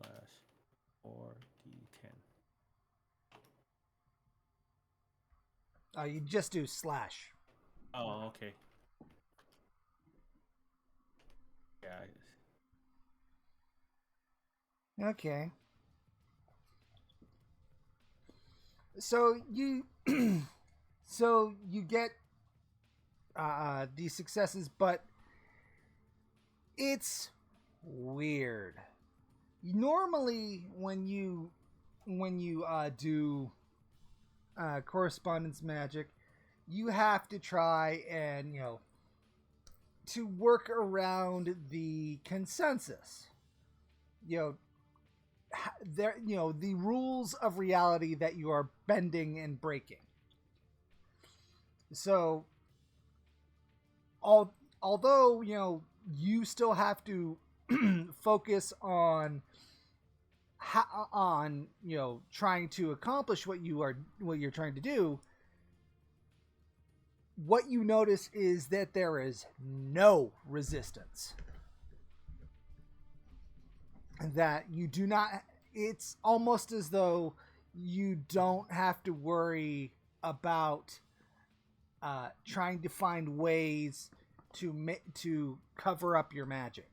B: / 4d10.
A: You just do slash.
B: Oh, okay. Yeah.
A: Okay. So you get these successes, but it's weird. Normally, when you do correspondence magic, you have to try and to work around the consensus. The rules of reality that you are bending and breaking. So, although you still have to focus on trying to accomplish what you're trying to do, what you notice is that there is no resistance. That you do not. It's almost as though you don't have to worry about trying to find ways to cover up your magic.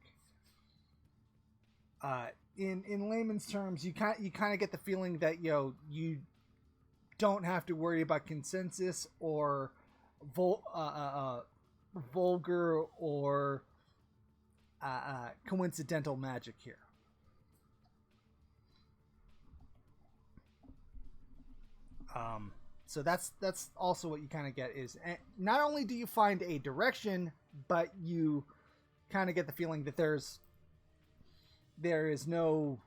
A: In layman's terms, you kind of get the feeling that you don't have to worry about consensus or vulgar or coincidental magic here. So that's also what you kind of get is not only do you find a direction, but you kind of get the feeling that there is no,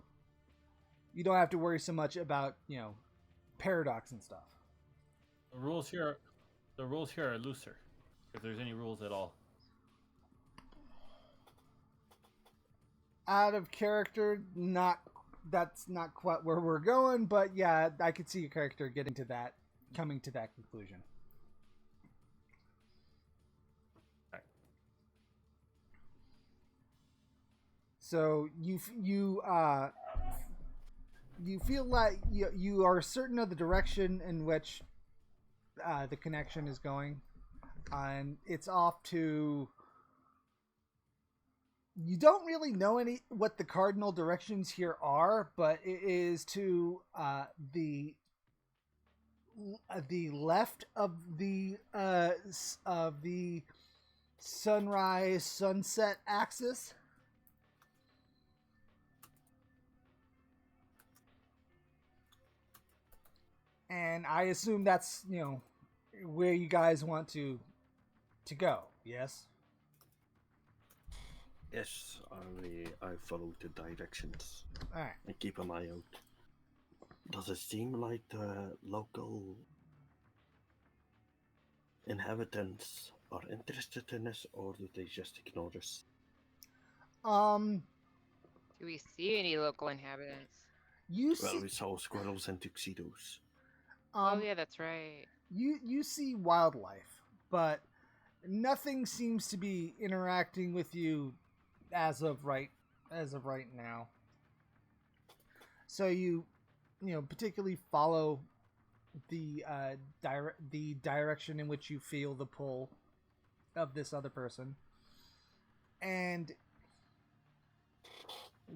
A: you don't have to worry so much about paradox and stuff.
B: The rules here are looser, if there's any rules at all.
A: Out of character, that's not quite where we're going, but yeah, I could see your character coming to that conclusion.
B: Right.
A: So you feel like you are certain of the direction in which the connection is going, and it's off to. You don't really know what the cardinal directions here are, but it is to the left of the sunrise sunset axis. And I assume that's where you guys want to go. Yes.
D: Yes, I follow the directions.
A: All right.
D: And keep an eye out. Does it seem like the local inhabitants are interested in us, or do they just ignore us?
C: Do we see any local inhabitants?
A: We
D: saw squirrels and tuxedos.
C: Oh yeah, that's right.
A: You see wildlife, but nothing seems to be interacting with you as of right now. So you particularly follow the direction in which you feel the pull of this other person, and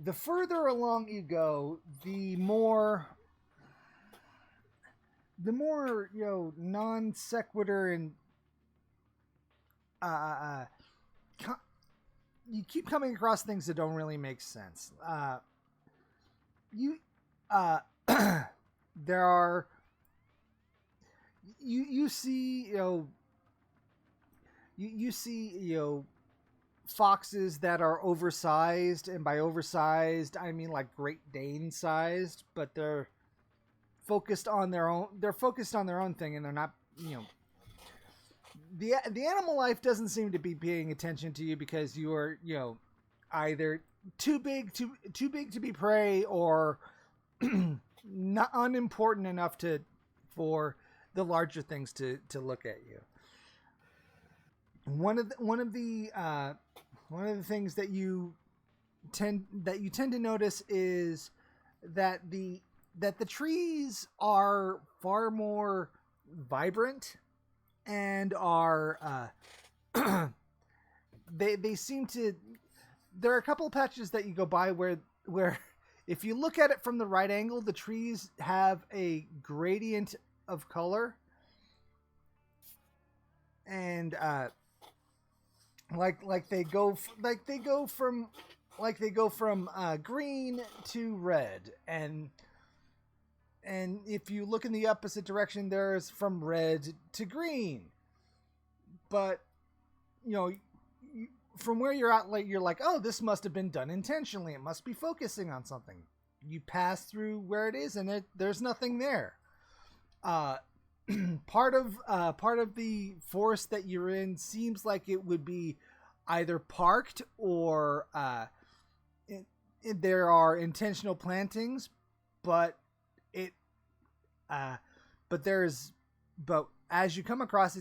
A: the further along you go, the more non sequitur and you keep coming across things that don't really make sense. There are you see foxes that are oversized, and by oversized I mean like Great Dane sized, but they're focused on their own thing, and they're not the animal life doesn't seem to be paying attention to you because you are either too big to be prey, or not unimportant enough for the larger things to look at you. One of the things that you tend to notice is that the trees are far more vibrant and are they seem to. There are a couple of patches that you go by where if you look at it from the right angle, the trees have a gradient of color, and they go from green to red, and if you look in the opposite direction, there's from red to green. But from where you're at, you're like, oh, this must have been done intentionally. It must be focusing on something. You pass through where it is, and there's nothing there. Part of the forest that you're in seems like it would be either parked or there are intentional plantings, but as you come across,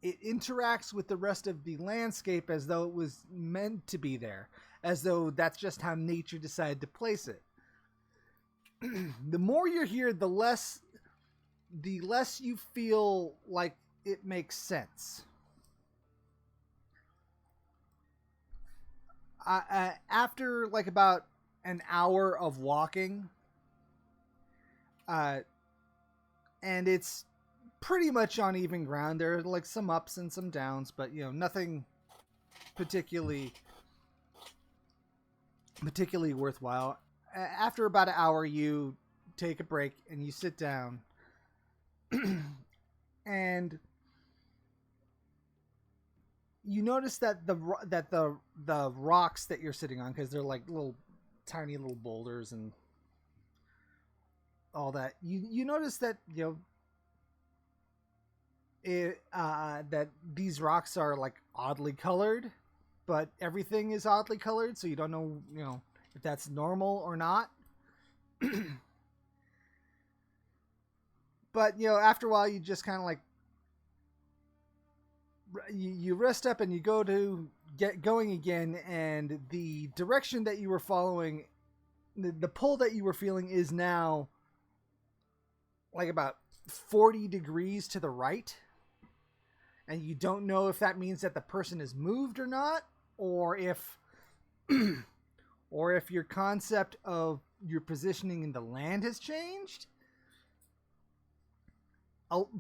A: it interacts with the rest of the landscape as though it was meant to be there, as though that's just how nature decided to place it. The more you're here, the less you feel like it makes sense. After like about an hour of walking. And it's pretty much on even ground. There are like some ups and some downs, but nothing particularly worthwhile. After about an hour, you take a break and you sit down, and you notice that the rocks that you're sitting on, because they're like tiny little boulders and all that, you notice that that these rocks are like oddly colored, but everything is oddly colored, so you don't know if that's normal or not. But after a while, you just kind of like you rest up and you go to get going again, and the direction that you were following, the pull that you were feeling, is now like about 40 degrees to the right, and you don't know if that means that the person has moved or not, or if your concept of your positioning in the land has changed.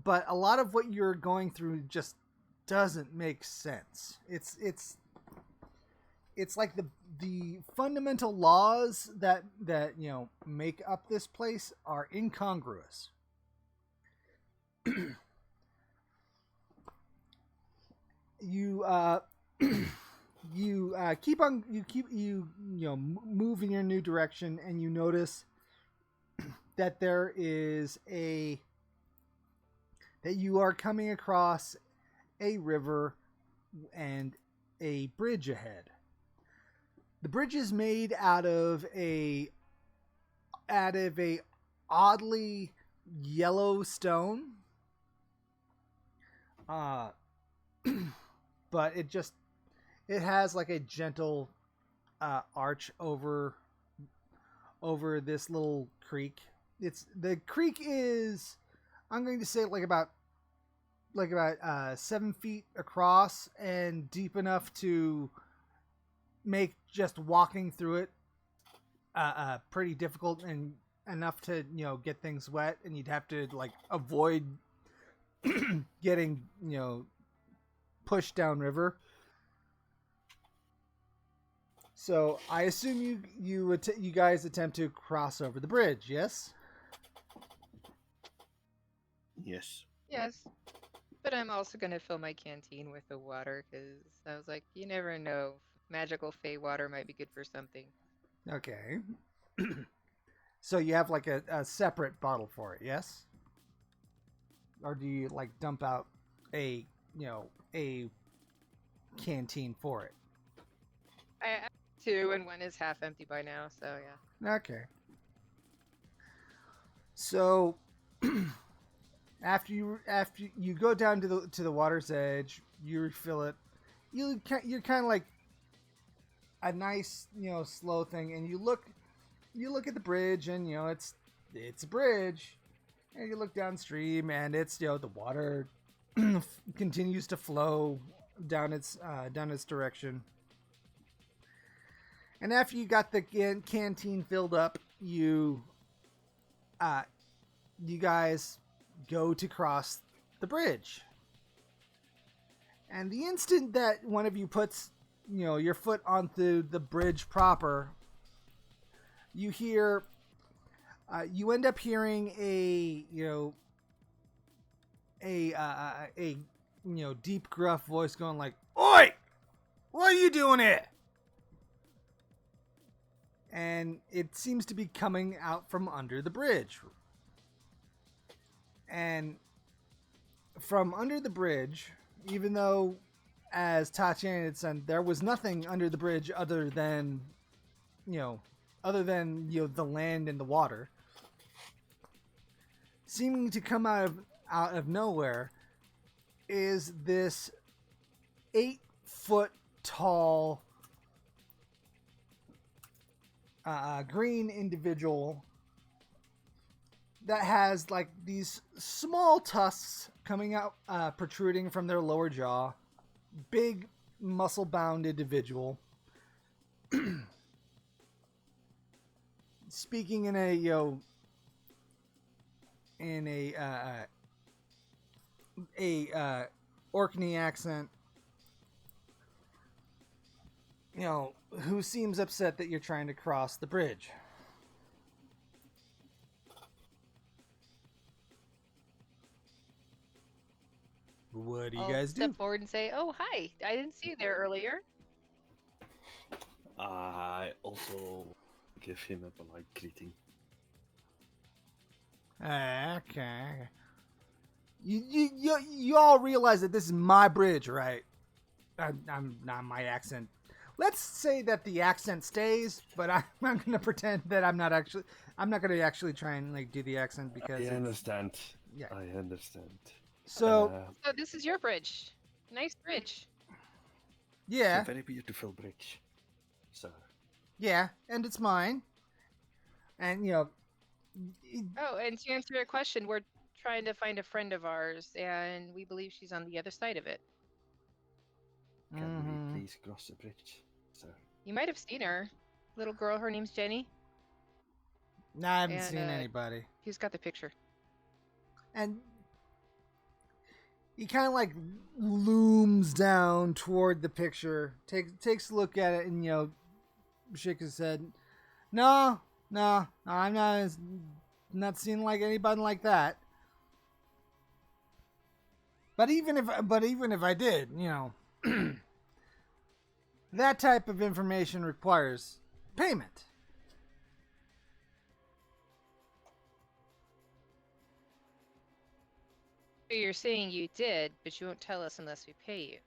A: But a lot of what you're going through just doesn't make sense. It's like the fundamental laws that make up this place are incongruous. You move in your new direction, and you notice that that you are coming across a river and a bridge ahead. The bridge is made out of a oddly yellow stone. But it has like a gentle arch over this little creek. The creek is, I'm going to say, like about 7 feet across and deep enough to make just walking through it pretty difficult, and enough to get things wet, and you'd have to like avoid getting pushed downriver. So I assume you guys attempt to cross over the bridge, yes?
D: Yes.
C: Yes. But I'm also going to fill my canteen with the water, because I was like, you never know. Magical Fey water might be good for something.
A: Okay. So you have like a separate bottle for it, yes? Or do you like dump out a canteen for it?
C: I have 2, and one is half empty by now, so yeah.
A: Okay. So after you go down to the water's edge, you refill it. You're kind of like a nice slow thing, and you look at the bridge, and it's a bridge, and you look downstream, and it's the water continues to flow down its direction. And after you got the canteen filled up, you guys go to cross the bridge. And the instant that one of you puts your foot onto the bridge proper, you end up hearing a deep gruff voice going like, "Oi! What are you doing here?" And it seems to be coming out from under the bridge. And from under the bridge, even though, as Tatiana had said, there was nothing under the bridge other than the land and the water, seeming to come out of nowhere, is this 8-foot tall green individual that has like these small tusks coming out, protruding from their lower jaw. Big, muscle-bound individual. speaking in a in a Orkney accent, who seems upset that you're trying to cross the bridge. What do you
C: I'll
A: guys
C: step
A: do?
C: forward and say, "Oh, hi! I didn't see you there earlier."
D: I also give him a polite greeting.
A: Okay. You all realize that this is my bridge, right? I'm not my accent. Let's say that the accent stays, but I'm gonna pretend that I'm not gonna actually try and like do the accent because
D: I understand.
A: yeah.
D: I understand.
A: So
C: So this is your bridge. Nice bridge.
A: yeah,
D: It's a very beautiful bridge, sir.
A: yeah, and it's mine. And
C: Oh, and to answer your question, we're trying to find a friend of ours, and we believe she's on the other side of it.
D: Can we
A: mhm.
D: please cross the bridge, sir?
C: You might have seen her. Little girl, her name's Jenny.
A: Nah, I haven't
C: And,
A: seen anybody.
C: Who's got the picture?
A: And he kind of like looms down toward the picture, takes a look at it, and shakes his head. No, I'm not seeing like anybody like that. But even if I did, that type of information requires payment.
C: So you're saying you did, but you won't tell us unless we pay you.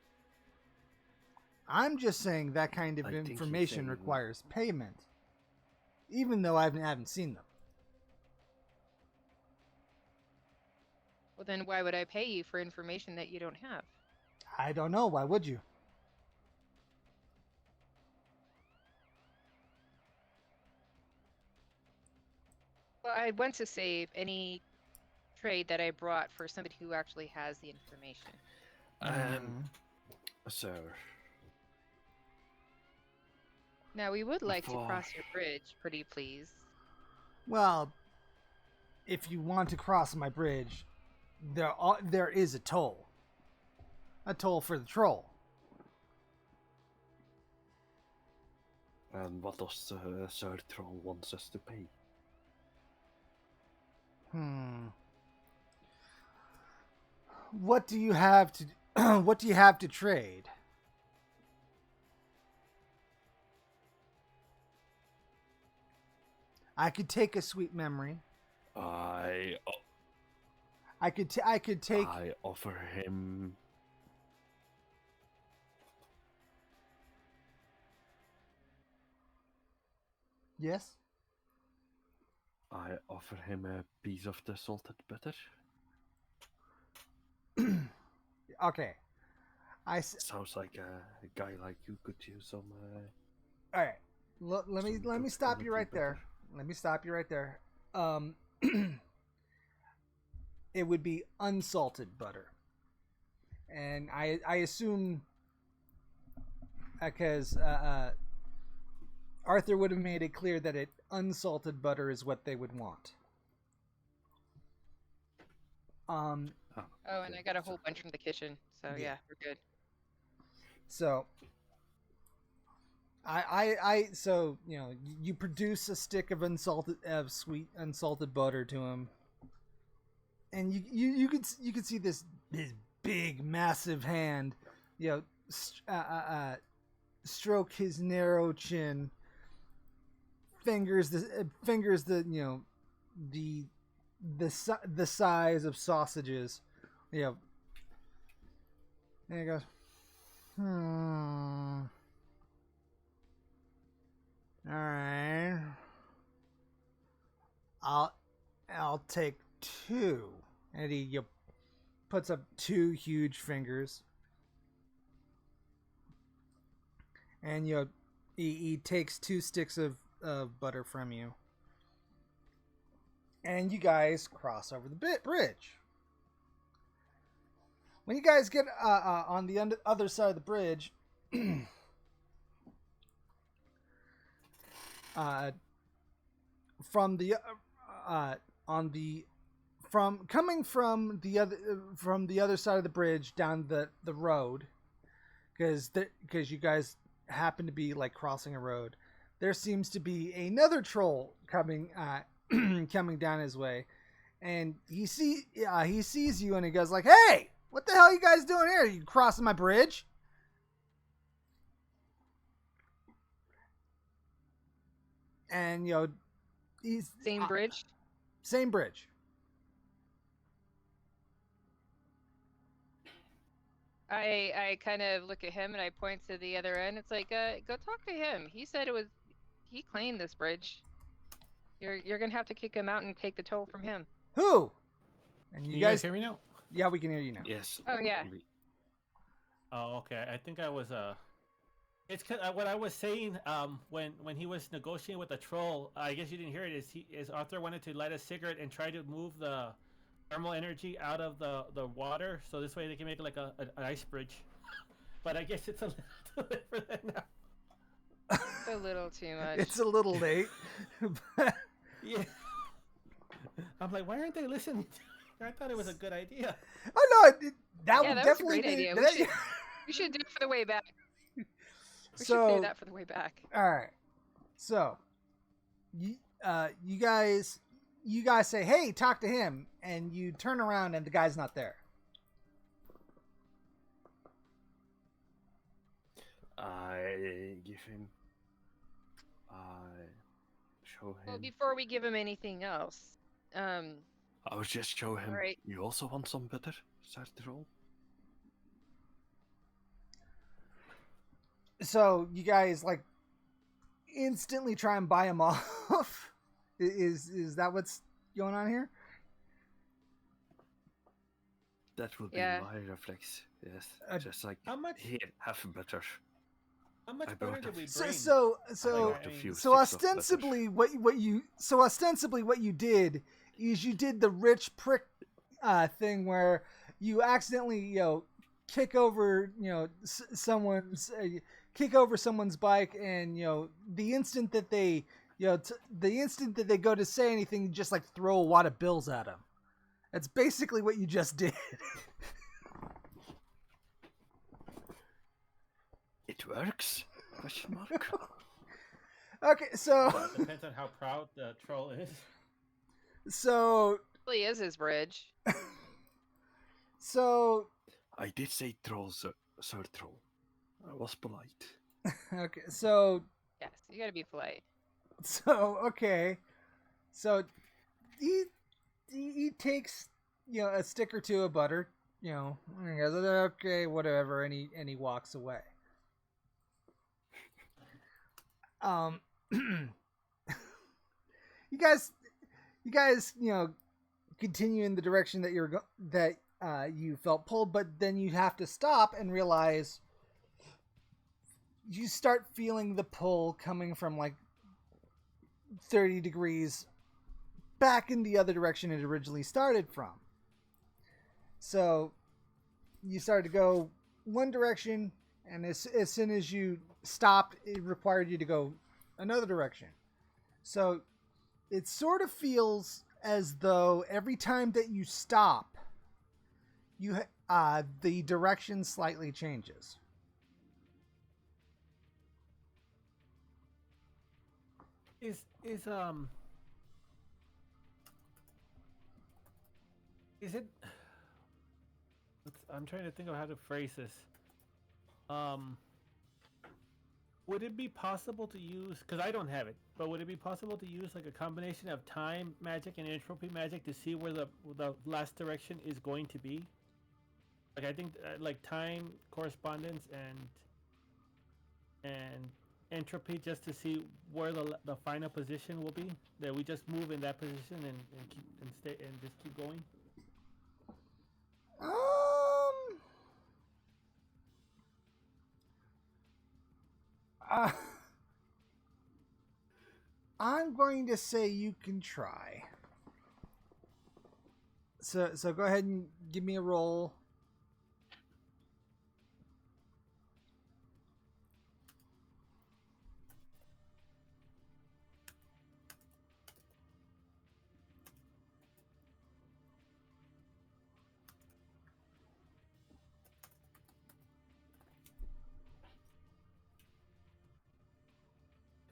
A: I'm just saying that kind of
D: I think he's
A: information
D: saying-
A: requires payment, even though I haven't seen them.
C: Well, then why would I pay you for information that you don't have?
A: I don't know. Why would you?
C: Well, I want to save any trade that I brought for somebody who actually has the information.
D: Sir.
C: Now, we would like to
D: Before-
C: cross your bridge, pretty please.
A: Well, if you want to cross my bridge, there is a toll. A toll for the troll.
D: And what does Sir Troll wants us to pay?
A: What do you have to what do you have to trade? I could take a sweet memory.
D: I
A: I could take
D: offer him
A: Yes.
D: I offer him a piece of the salted butter.
A: Okay.
D: Sounds like a guy like you could use some.
A: All right. Let me
D: good
A: stop you
D: quality
A: right there.
D: butter.
A: Let me stop you right there. It would be unsalted butter, and I assume because Arthur would have made it clear that unsalted butter is what they would want.
C: Oh, and I got a whole bunch from the kitchen, so
A: Yeah.
C: yeah, we're good.
A: So so you produce a stick of sweet unsalted butter to him, and you could see this big massive hand, stroke his narrow chin, fingers the the size of sausages, and he goes, all right. I'll take two. And he puts up two huge fingers. And he takes two sticks of butter from you. And you guys cross over the bridge. When you guys get on the other side of the bridge, from the on the from coming from the other side of the bridge down the road, because you guys happen to be like crossing a road. There seems to be another troll coming coming down his way, and he sees you and he goes like, "Hey, what the hell are you guys doing here? You crossing my bridge?" And he's
C: Same bridge.
A: Same bridge.
C: I kind of look at him and I point to the other end. It's like, go talk to him. He said he claimed this bridge. You're gonna have to kick him out and take the toll from him.
A: Who? And
B: Can you guys hear me now?
A: Yeah, we can hear you now.
D: Yes.
C: Oh yeah.
B: Oh, okay. I think I was It's what I was saying. When he was negotiating with the troll, I guess you didn't hear it. Is Arthur wanted to light a cigarette and try to move the thermal energy out of the water, so this way they can make like an ice bridge. But I guess it's a little too late for that now.
C: It's a little too much.
A: It's a little late.
B: Yeah. I'm like, why aren't they listening? I thought it was a good idea.
A: Oh no, that would
C: was a
A: definitely
C: great
A: be.
C: idea. We should do it for the way back. We should do that for the way back.
A: All right. So, you guys say, "Hey, talk to him," and you turn around and the guy's not there.
D: I give him. I show him.
C: Well, before we give him anything else,
D: I would just show him.
C: Alright.
D: You also want some butter? Start the roll.
A: So you guys like instantly try and buy him off. Is that what's going on here?
D: That would be
C: Yeah.
D: my reflex. Yes. Just like
B: How much?
D: here, have butter.
B: How much
D: I
B: butter
D: brought
B: did we
A: So
B: bring?
A: so
D: I
A: so
D: got a few
A: so
D: sticks of butter.
A: ostensibly what you did is you did the rich prick thing where you accidentally kick over someone's bike, and the instant that they go to say anything, you just like throw a wad of bills at them. That's basically what you just did.
D: It works? Question mark.
A: Okay, so
B: Well, it depends on how proud the troll is.
A: so
C: really is his bridge.
A: so
D: I did say troll, sir troll. I was polite.
A: okay, so
C: Yes, you gotta be polite.
A: okay, so he takes a stick or two of butter, and he goes, okay, whatever, and he walks away. You guys continue in the direction that you felt pulled, but then you have to stop and realize you start feeling the pull coming from like 30 degrees back in the other direction it originally started from. So you started to go one direction, and as soon as you stopped, it required you to go another direction. So it sort of feels as though every time that you stop, the direction slightly changes.
B: Is it? I'm trying to think of how to phrase this. Would it be possible to use? Because I don't have it, but would it be possible to use like a combination of time magic and entropy magic to see where the last direction is going to be? Like I think like time correspondence and entropy, just to see where the final position will be. That we just move in that position and keep and stay and just keep going.
A: I'm going to say you can try. So go ahead and give me a roll.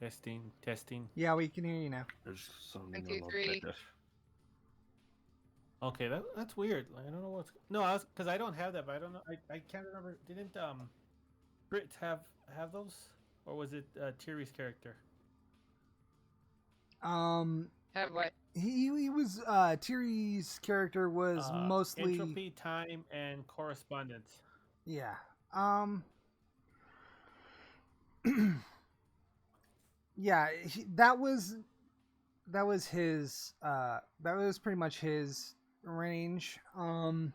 B: Testing.
A: Yeah, we can hear you now.
D: There's sounding
C: 1, 2,
D: a lot
C: 3.
D: better.
B: Okay, that's weird. I don't know what's. No, because I don't have that, but I don't know. I can't remember. Didn't Brits have those, or was it Tiri's character?
C: Have what?
A: He was Tiri's character was mostly
B: Entropy, time, and correspondence.
A: yeah. Yeah, that was his that was pretty much his range.
B: Oh.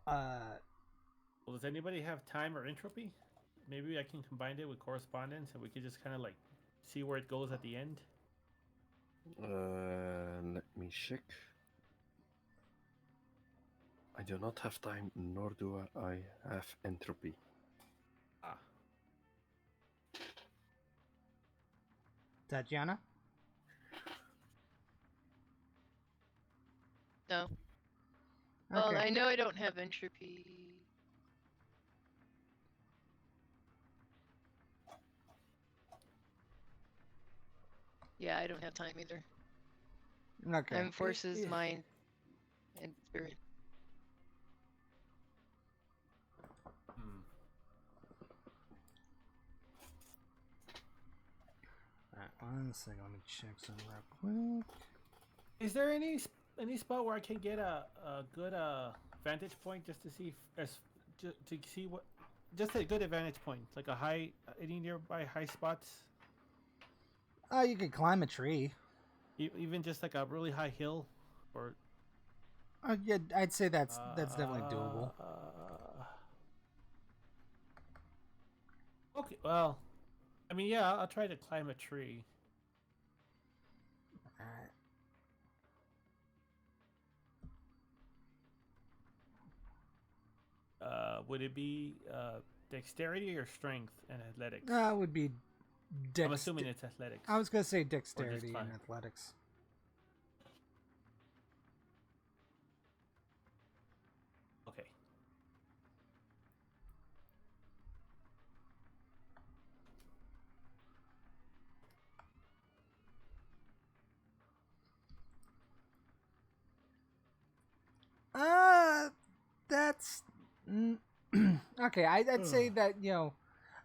B: Well, does anybody have time or entropy? Maybe I can combine it with correspondence, and we could just kind of like see where it goes at the end.
D: Let me check. I do not have time, nor do I have entropy.
B: Ah.
A: Tatiana?
C: No. Well,
A: Okay.
C: I know I don't have entropy. Yeah, I don't have time either.
A: Okay.
C: I'm forces, mind, and spirit.
A: Alright, 1 second. Let me check something real quick.
B: Is there any spot where I can get a good vantage point just to see to see what just a good vantage point, like a high any nearby high spots?
A: Oh, you could climb a tree.
B: Even just like a really high hill, or
A: Yeah, I'd say that's definitely doable.
B: Okay, well, I mean, yeah, I'll try to climb a tree.
A: Alright.
B: Would it be dexterity or strength and athletics?
A: That would be
B: I'm assuming it's athletics.
A: I was gonna say dexterity and
B: climb.
A: athletics.
B: Okay.
A: That's okay. I'd say that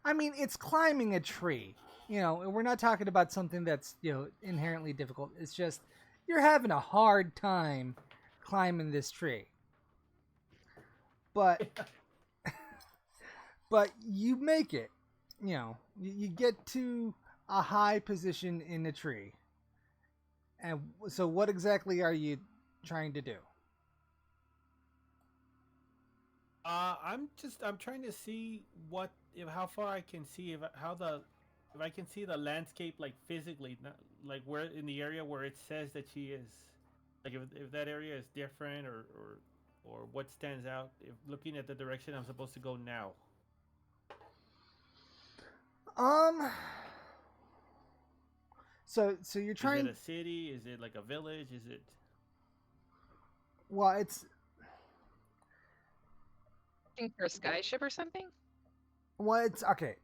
A: I mean, it's climbing a tree. We're not talking about something that's inherently difficult. It's just you're having a hard time climbing this tree, but but you make it. You get to a high position in the tree. And so, what exactly are you trying to do?
B: I'm trying to see how far I can see if I can see the landscape like physically, not, like where in the area where it says that she is, like if that area is different or what stands out. If looking at the direction I'm supposed to go now.
A: So you're trying.
B: Is it a city? Is it like a village? Is it?
A: Well, it's.
C: Think for a skyship or something?
A: Well, it's okay.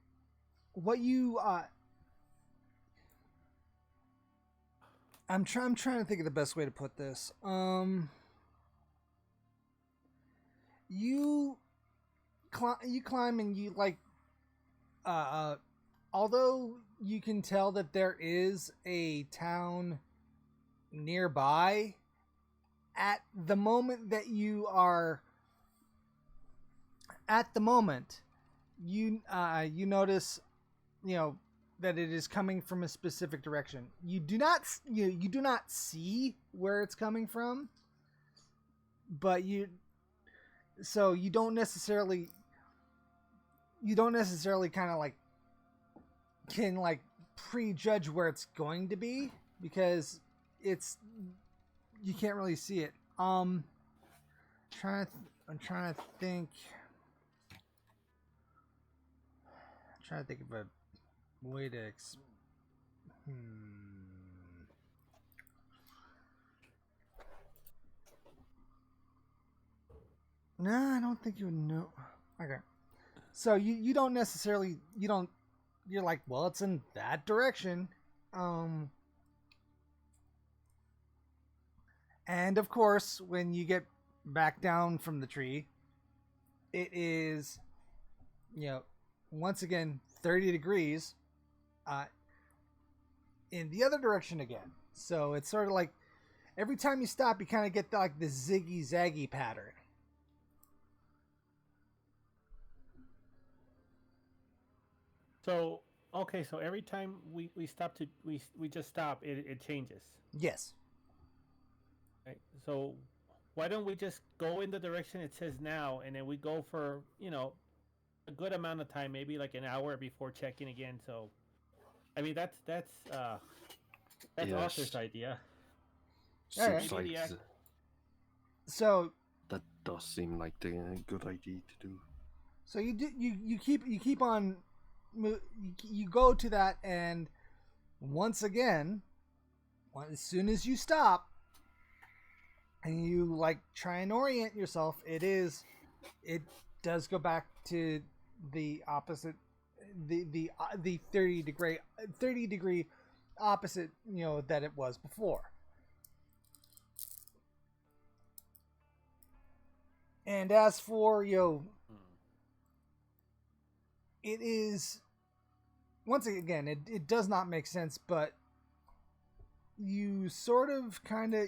A: What you I'm trying to think of the best way to put this. You climb and you like although you can tell that there is a town nearby, at the moment that you are you notice that it is coming from a specific direction. You do not see where it's coming from, but you don't necessarily kind of like can like prejudge where it's going to be because you can't really see it. I'm trying to think. I'm trying to think of a way to No, I don't think you would know. Okay. So you don't necessarily you're like, well, it's in that direction. And of course, when you get back down from the tree, it is, once again 30 degrees in the other direction again. So it's sort of like every time you stop, you kind of get like this ziggy zaggy pattern.
B: So okay, so every time we stop to we just stop, it changes.
A: Yes.
B: Right. So why don't we just go in the direction it says now, and then we go for a good amount of time, maybe like an hour before checking again. So, I mean that's
D: Yes.
B: Arthur's idea.
D: Seems
B: Maybe
D: like
A: So
D: that does seem like the good idea to do.
A: So you keep on you go to that, and once again, as soon as you stop and you like try and orient yourself, it does go back to the opposite, the 30 degree opposite, that it was before. And as for it is, once again, it does not make sense, but you sort of kind of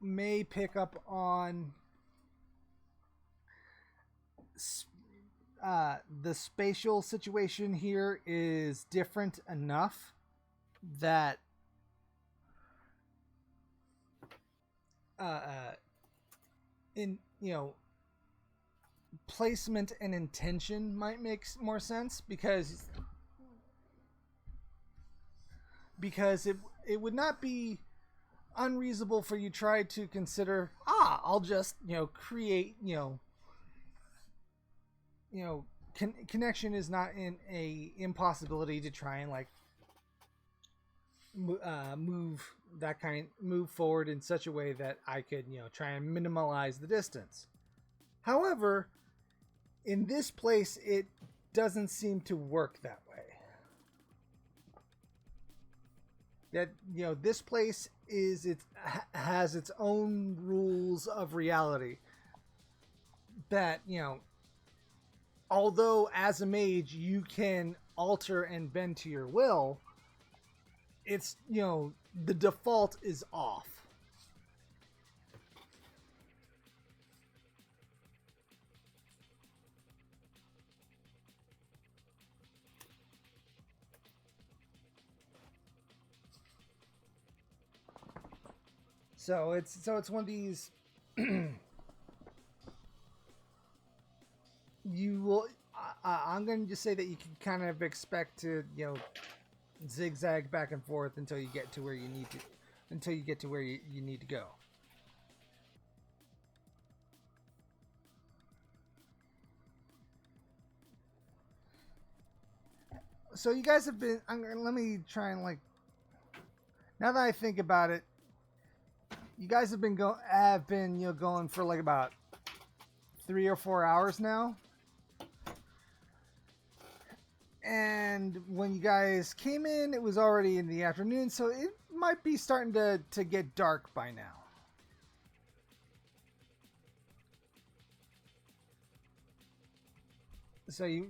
A: may pick up on the spatial situation here is different enough that in placement and intention might make more sense, because it would not be unreasonable for you try to consider, I'll just create connection is not in a impossibility to try and like move forward in such a way that I could try and minimize the distance. However, in this place, it doesn't seem to work that way. That this place has its own rules of reality. That although as a mage you can alter and bend to your will, it's the default is off. So it's one of these. You will. I'm going to just say that you can kind of expect to zigzag back and forth until you get to where you need to, you need to go. So you guys have been. Let me try and like. Now that I think about it, you guys have been going for like about 3 or 4 hours now. And when you guys came in, it was already in the afternoon, so it might be starting to get dark by now. So you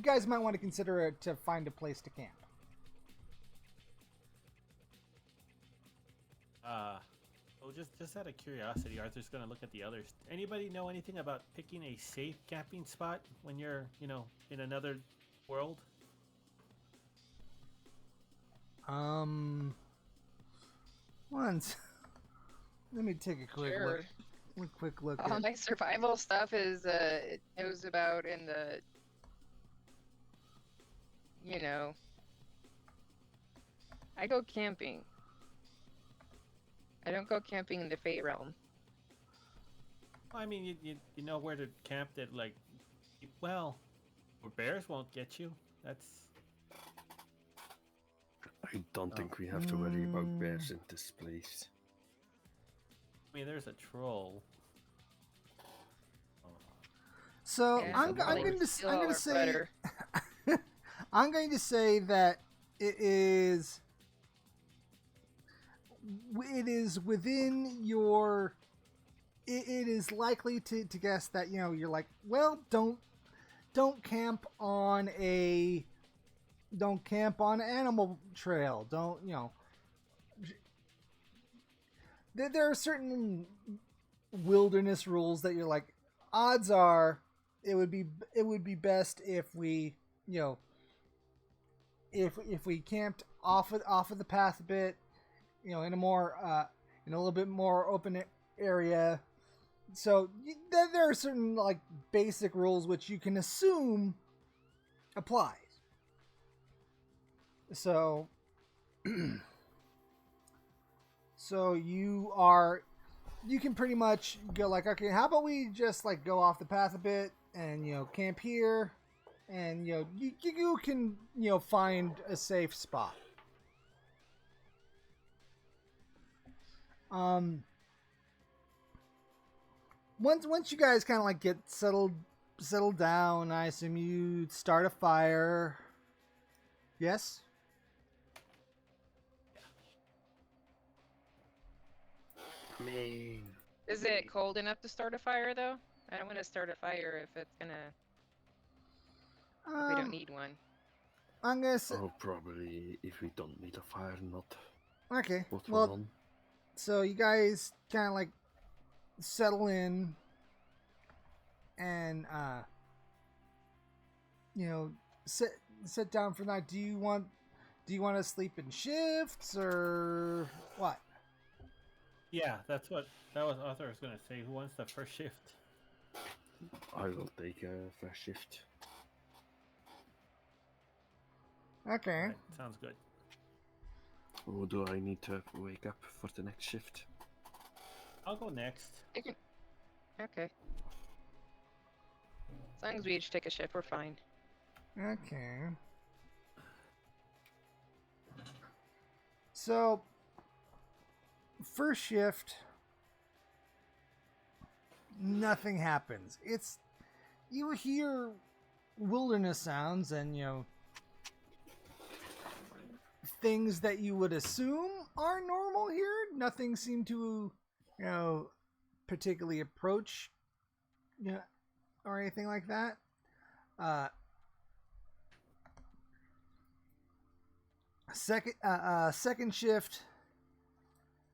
A: guys might want to consider it to find a place to camp.
B: Just out of curiosity, Arthur's gonna look at the others. Anybody know anything about picking a safe camping spot when you're, in another world?
A: Once. Let me take a quick
C: Sure.
A: look.
C: All my survival stuff is it knows about in the I go camping. I don't go camping in the Fate realm.
B: Well, I mean, you know where to camp that, like, well, where bears won't get you. That's.
D: I don't think we have to worry about bears in this place.
B: I mean, there's a troll.
A: So
C: Yeah,
A: I'm
B: somebody
A: going to
C: steal
A: I'm
C: all
A: going
C: our
A: to say
C: butter.
A: I'm going to say that it is within your it is likely to guess that you're like, well, don't camp on an animal trail. Don't there are certain wilderness rules that you're like, odds are it would be best if we if we camped off of the path a bit, in a little bit more open area. So there are certain like basic rules which you can assume applies. So so you can pretty much go like, okay, how about we just like go off the path a bit and camp here, and you can find a safe spot. Once you guys kind of like get settled down, I assume you start a fire. Yes.
D: I mean,
C: Is it cold enough to start a fire though? I don't want to start a fire if it's gonna. If we don't need one.
A: I'm gonna say.
D: oh, probably if we don't need a fire, not
A: Okay.
D: what
A: Well,
D: on.
A: so you guys kind of like settle in, and sit down for the night. Do you want to sleep in shifts or what?
B: Yeah, that was Arthur was gonna say. Who wants the first shift?
D: I will take a first shift.
A: Okay.
B: Alright, sounds good.
D: Or do I need to wake up for the next shift?
B: I'll go next.
C: Okay. As long as we each take a shift, we're fine.
A: Okay. So, first shift, nothing happens. You hear wilderness sounds and, things that you would assume are normal here. Nothing seemed to, particularly approach, or anything like that. Second shift,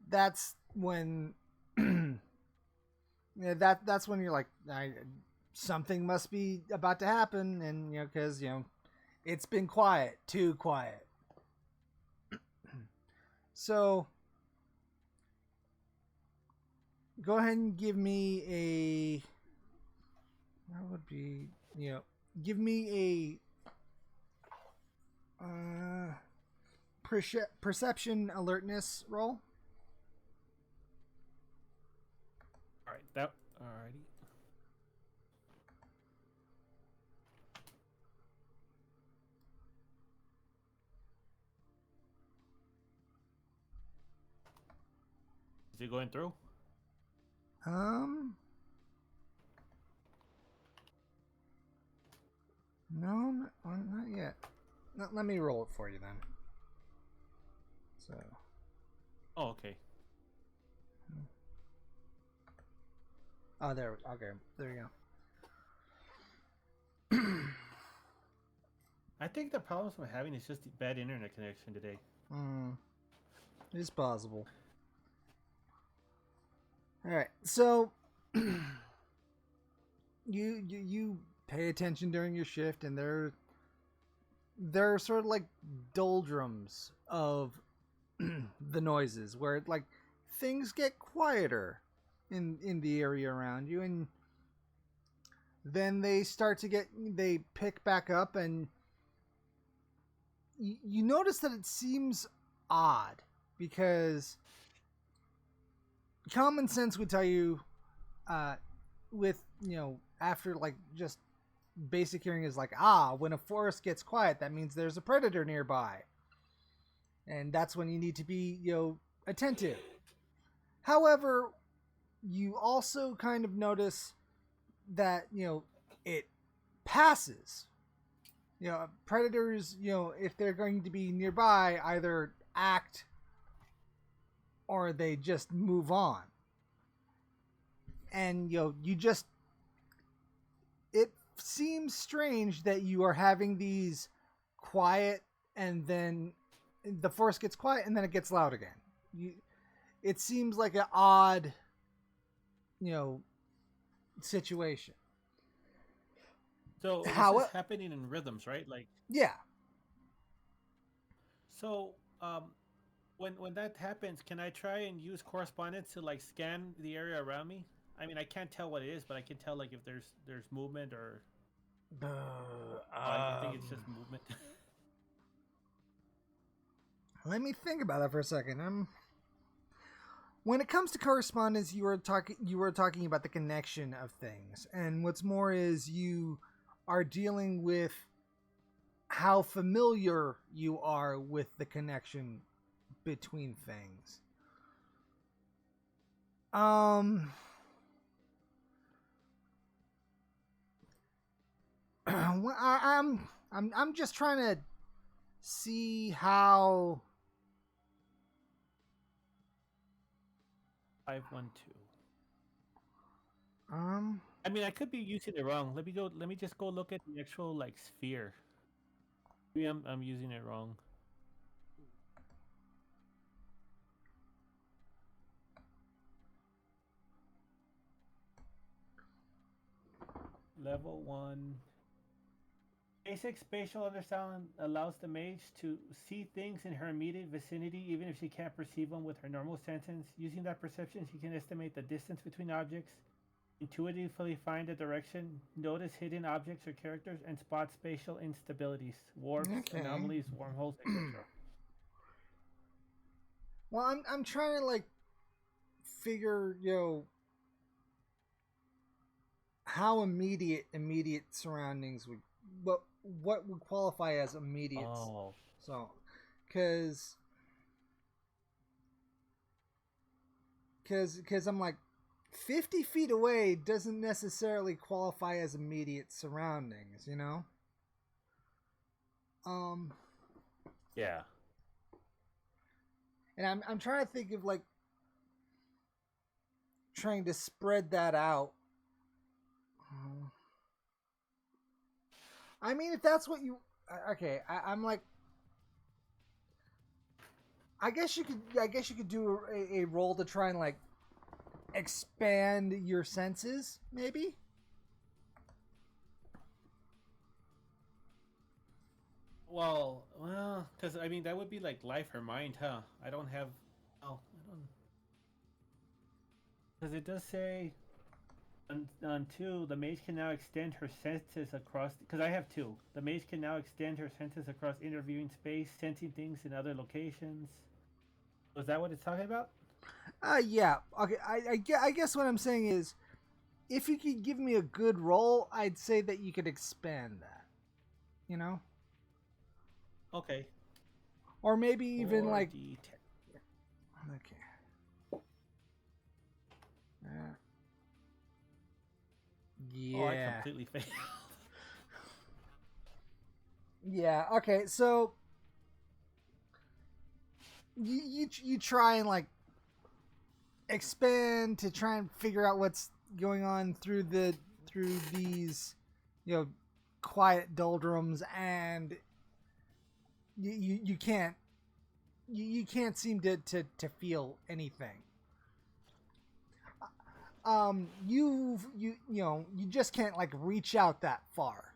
A: that's when that's when you're like, something must be about to happen, and because it's been too quiet. So go ahead and give me a give me a perception alertness roll.
B: Alrighty. Is it going through?
A: No, not yet. Let me roll it for you then. So.
B: Oh, okay.
A: Oh, there. Okay, there you go.
B: I think the problems I'm having is just the bad internet connection today.
A: It's possible. All right, so you pay attention during your shift, and there are sort of like doldrums of the noises where like things get quieter in the area around you, and then they pick back up, and you notice that it seems odd because common sense would tell you with after like just basic hearing is like, when a forest gets quiet, that means there's a predator nearby, and that's when you need to be attentive. However, you also kind of notice that it passes. Predators, if they're going to be nearby, either act or they just move on. And it seems strange that you are having these quiet, and then the force gets quiet and then it gets loud again. It seems like an odd situation.
B: So this is happening in rhythms, right? Like,
A: yeah.
B: So when that happens, can I try and use correspondence to like scan the area around me? I mean, I can't tell what it is, but I can tell like if there's movement or. I think it's just movement.
A: Let me think about that for a second. When it comes to correspondence, you were talking about the connection of things, and what's more is you are dealing with how familiar you are with the connection between things. I'm just trying to see how
B: 512. I mean, I could be using it wrong. Let me just go look at the actual like sphere. Maybe I'm using it wrong. Level 1. Basic spatial understanding allows the mage to see things in her immediate vicinity even if she can't perceive them with her normal senses. Using that perception, she can estimate the distance between objects, intuitively find a direction, notice hidden objects or characters, and spot spatial instabilities, warps, anomalies, wormholes, etc.
A: Well, I'm trying to like figure, how immediate surroundings would, what would qualify as immediate.
B: Oh.
A: So, because I'm like 50 feet away doesn't necessarily qualify as immediate surroundings,
B: Yeah.
A: And I'm trying to think of like trying to spread that out. I mean, if that's what you... Okay, I'm like... I guess you could do a roll to try and, like, expand your senses, maybe?
B: Well, because, I mean, that would be, like, life or mind, huh? I don't have... Oh, I don't... Because it does say... On 2, the mage can now extend her senses across... Because I have 2. The mage can now extend her senses across interviewing space, sensing things in other locations. Was that what it's talking about?
A: Yeah. Okay, I guess what I'm saying is, if you could give me a good roll, I'd say that you could expand that.
B: Okay.
A: Or maybe even like... Okay. Yeah.
B: Oh, I completely failed.
A: Yeah. Okay. So you try and like expand to try and figure out what's going on through these quiet doldrums, and you can't seem to feel anything. You just can't like reach out that far.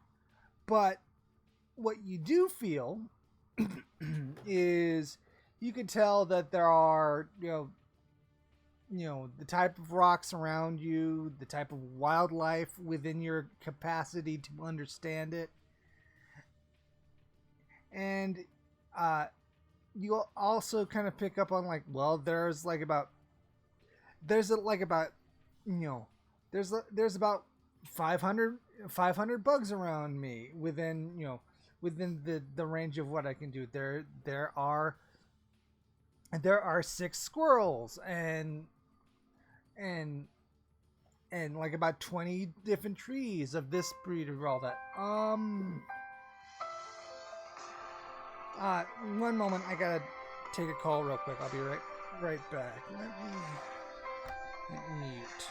A: But what you do feel is you can tell that there are, the type of rocks around you, the type of wildlife within your capacity to understand it. And you also kind of pick up on like, well, there's about 500 bugs around me within the range of what I can do. There are 6 squirrels and and like about 20 different trees of this breed or all that. One moment, I gotta take a call real quick. I'll be right back. Let me mute.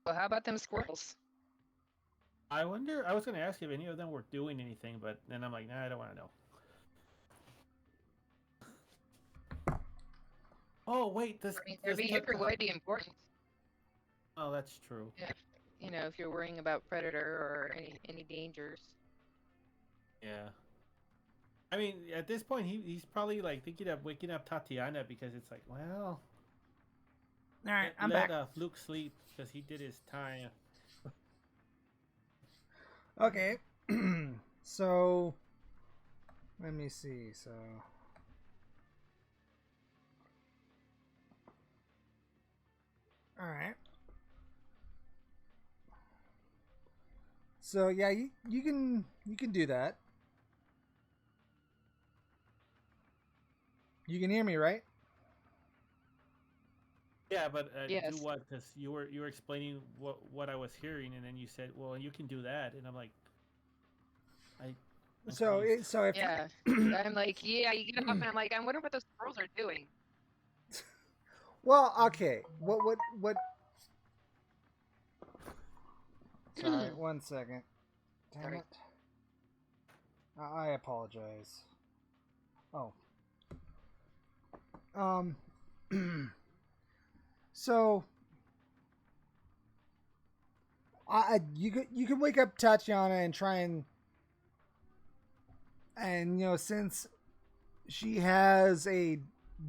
C: Well, how about them squirrels?
B: I wonder. I was going to ask if any of them were doing anything, but then I'm like, nah, I don't want to know. Oh wait, this.
C: I mean, their behavior would be important.
B: Oh, that's true.
C: Yeah. You know, if you're worrying about predator or any dangers.
B: Yeah. I mean, at this point, he's probably like thinking of waking up Tatiana because it's like, well,
A: All right, I'm
B: let
A: back.
B: Fluke sleep because he did his time.
A: Okay, so let me see. So, all right. So yeah, you can do that. You can hear me, right?
B: Yeah, but
C: Yes.
B: do what? Because you were explaining what I was hearing, and then you said, well, you can do that, and I'm like, I'm
A: So
B: confused.
A: so if
C: Yeah. I'm like, yeah, you get off, and I'm like, I wonder what those squirrels are doing.
A: well, okay. What? Sorry, 1 second. Damn
C: Sorry.
A: it. I apologize. Oh. So you could wake up Tatiana and try and since she has a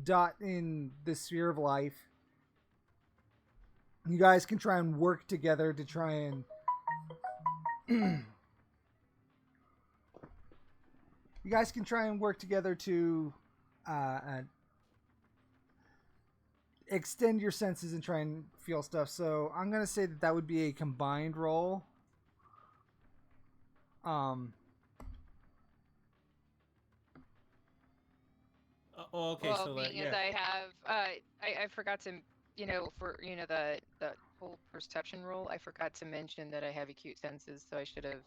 A: dot in the sphere of life, you guys can try and work together to try and you guys can try and work together to extend your senses and try and feel stuff. So I'm gonna say that would be a combined roll.
B: Okay,
C: Well,
B: so
C: being as
B: yeah.
C: I have, I forgot to, for the whole perception roll, I forgot to mention that I have acute senses, so I should have.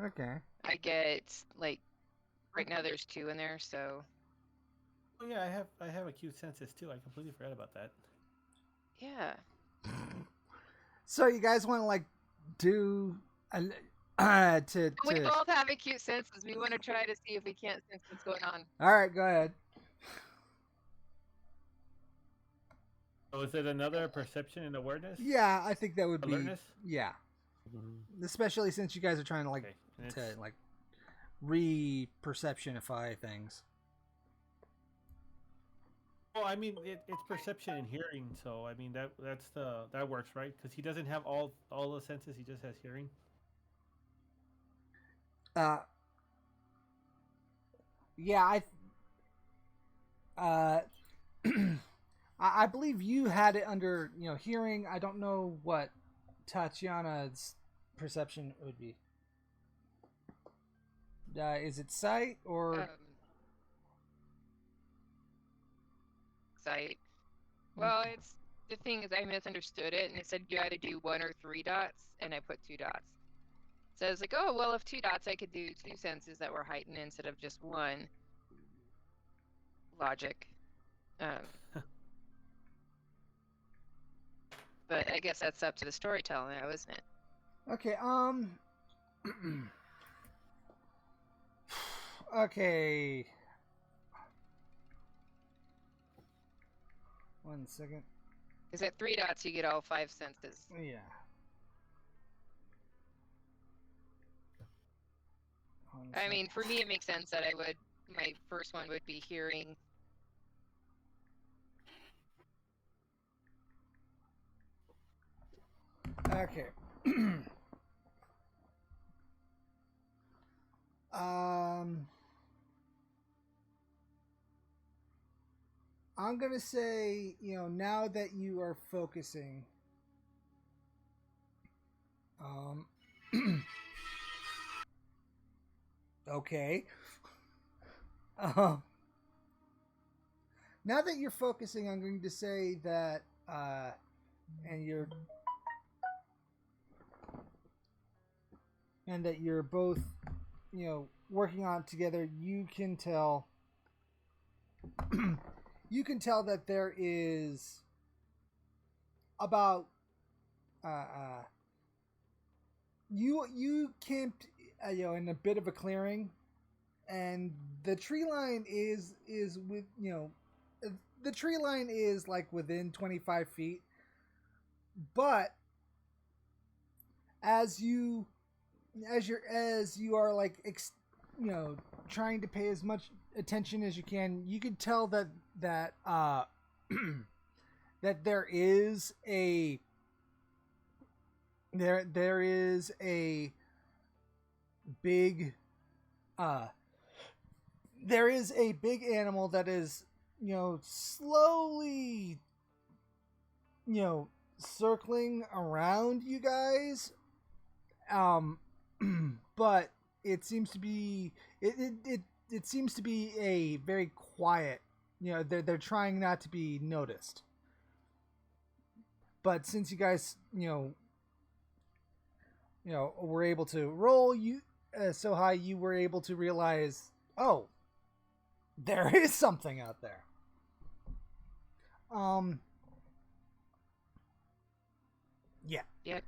A: Okay.
C: I get like right now there's 2 in there, so.
B: Oh yeah, I have acute senses too. I completely forgot about that.
C: Yeah.
A: So you guys want to like do
C: We both have acute senses. We want to try to see if we can't sense what's going on.
A: All right, go ahead.
B: So is it another perception and awareness?
A: Yeah, I think that would
B: Alertness?
A: be yeah. Especially since you guys are trying to like
B: Okay.
A: to like re-perceptionify things.
B: Well, I mean, it's perception and hearing, so I mean that works, right? Because he doesn't have all the senses; he just has hearing.
A: Yeah, I believe you had it under hearing. I don't know what Tatiana's perception would be. Is it sight or
C: sight? Well, it's the thing is I misunderstood it, and it said you had to do 1 or 3 dots, and I put 2 dots. So I was like, oh well, if 2 dots, I could do 2 senses that were heightened instead of just 1. Logic. But I guess that's up to the storytelling now, isn't it?
A: Okay. Okay. 1 second.
C: Because at 3 dots, you get all 5 senses.
A: Yeah.
C: I mean, for me, it makes sense that my first one would be hearing.
A: Okay. I'm gonna say, now that you are focusing, okay. Uh, now that you're focusing, I'm going to say that, and you're both, working on it together. You can tell, that there is about, you camped, in a bit of a clearing, and the tree line is with the tree line is like within 25 feet, but as you are like trying to pay as much attention as you can, you can tell that that there is a big there is a big animal that is slowly circling around you guys, but it seems to be it seems to be a very quiet, they're trying not to be noticed. But since you guys were able to roll so high, you were able to realize, oh, there is something out there. Yeah.
C: Yep.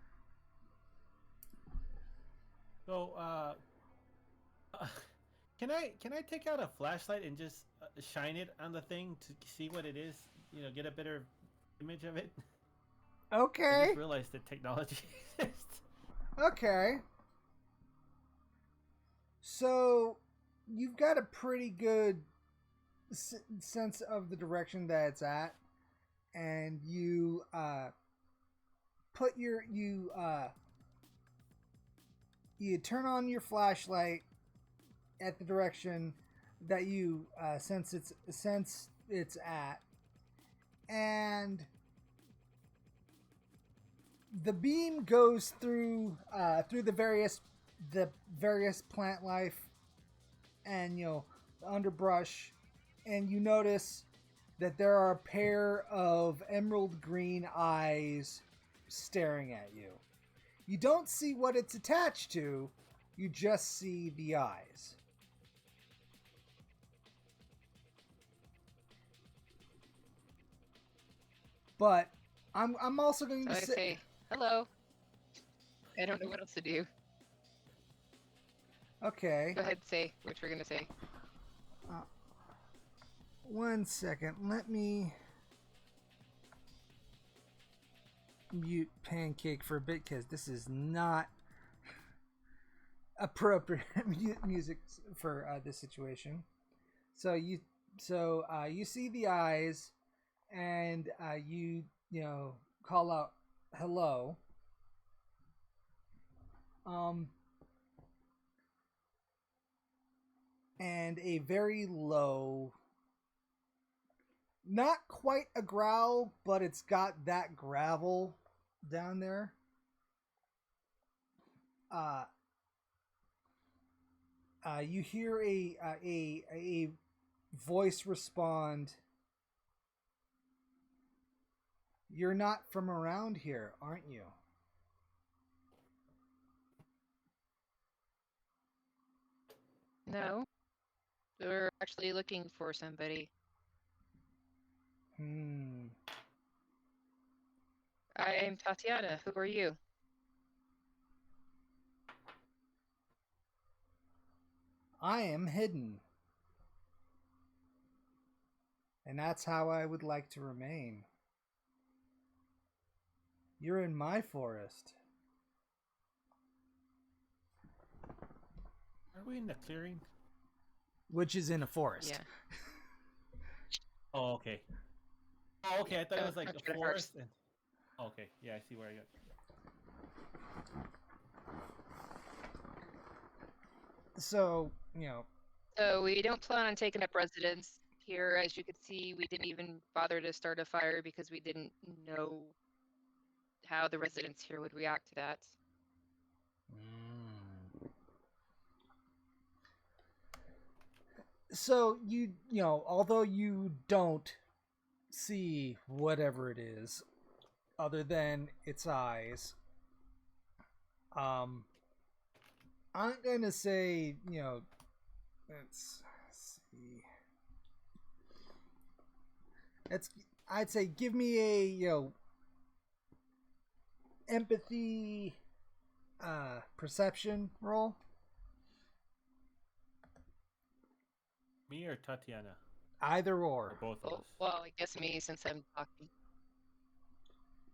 B: So, can I take out a flashlight and just shine it on the thing to see what it is? Get a better image of it. I
A: Okay.
B: just realized that technology exists.
A: Okay. So you've got a pretty good sense of the direction that it's at, and you you turn on your flashlight at the direction that you sense it's at, and the beam goes through the various plant life and the underbrush, and you notice that there are a pair of emerald green eyes staring at you. You don't see what it's attached to, you just see the eyes. But I'm also going
C: So
A: to
C: I say, hello. I don't know what else to do.
A: Okay.
C: Go ahead, say what you're going to say.
A: 1 second. Let me mute Pancake for a bit because this is not appropriate music for this situation. So you see the eyes, and you call out hello. And a very low, not quite a growl, but it's got that gravel down there. You hear a voice respond. You're not from around here, aren't you?
C: No. We're actually looking for somebody. I'm Tatiana. Who are you?
A: I am hidden. And that's how I would like to remain. You're in my forest.
B: Are we in the clearing?
A: Which is in a forest.
C: Yeah.
B: Oh, okay. Oh, okay. I thought it was like
C: Don't
B: a
C: try to
B: forest. And... Okay. Yeah, I see where I got.
A: So,
C: So we don't plan on taking up residence here. As you could see, we didn't even bother to start a fire because we didn't know how the residents here would react to that.
A: So although you don't see whatever it is, other than its eyes, I'm gonna say, let's see. I'd say give me a empathy perception roll.
B: Me or Tatiana?
A: Either
B: Or
A: or.
B: both of us?
C: Well, I guess me since I'm talking.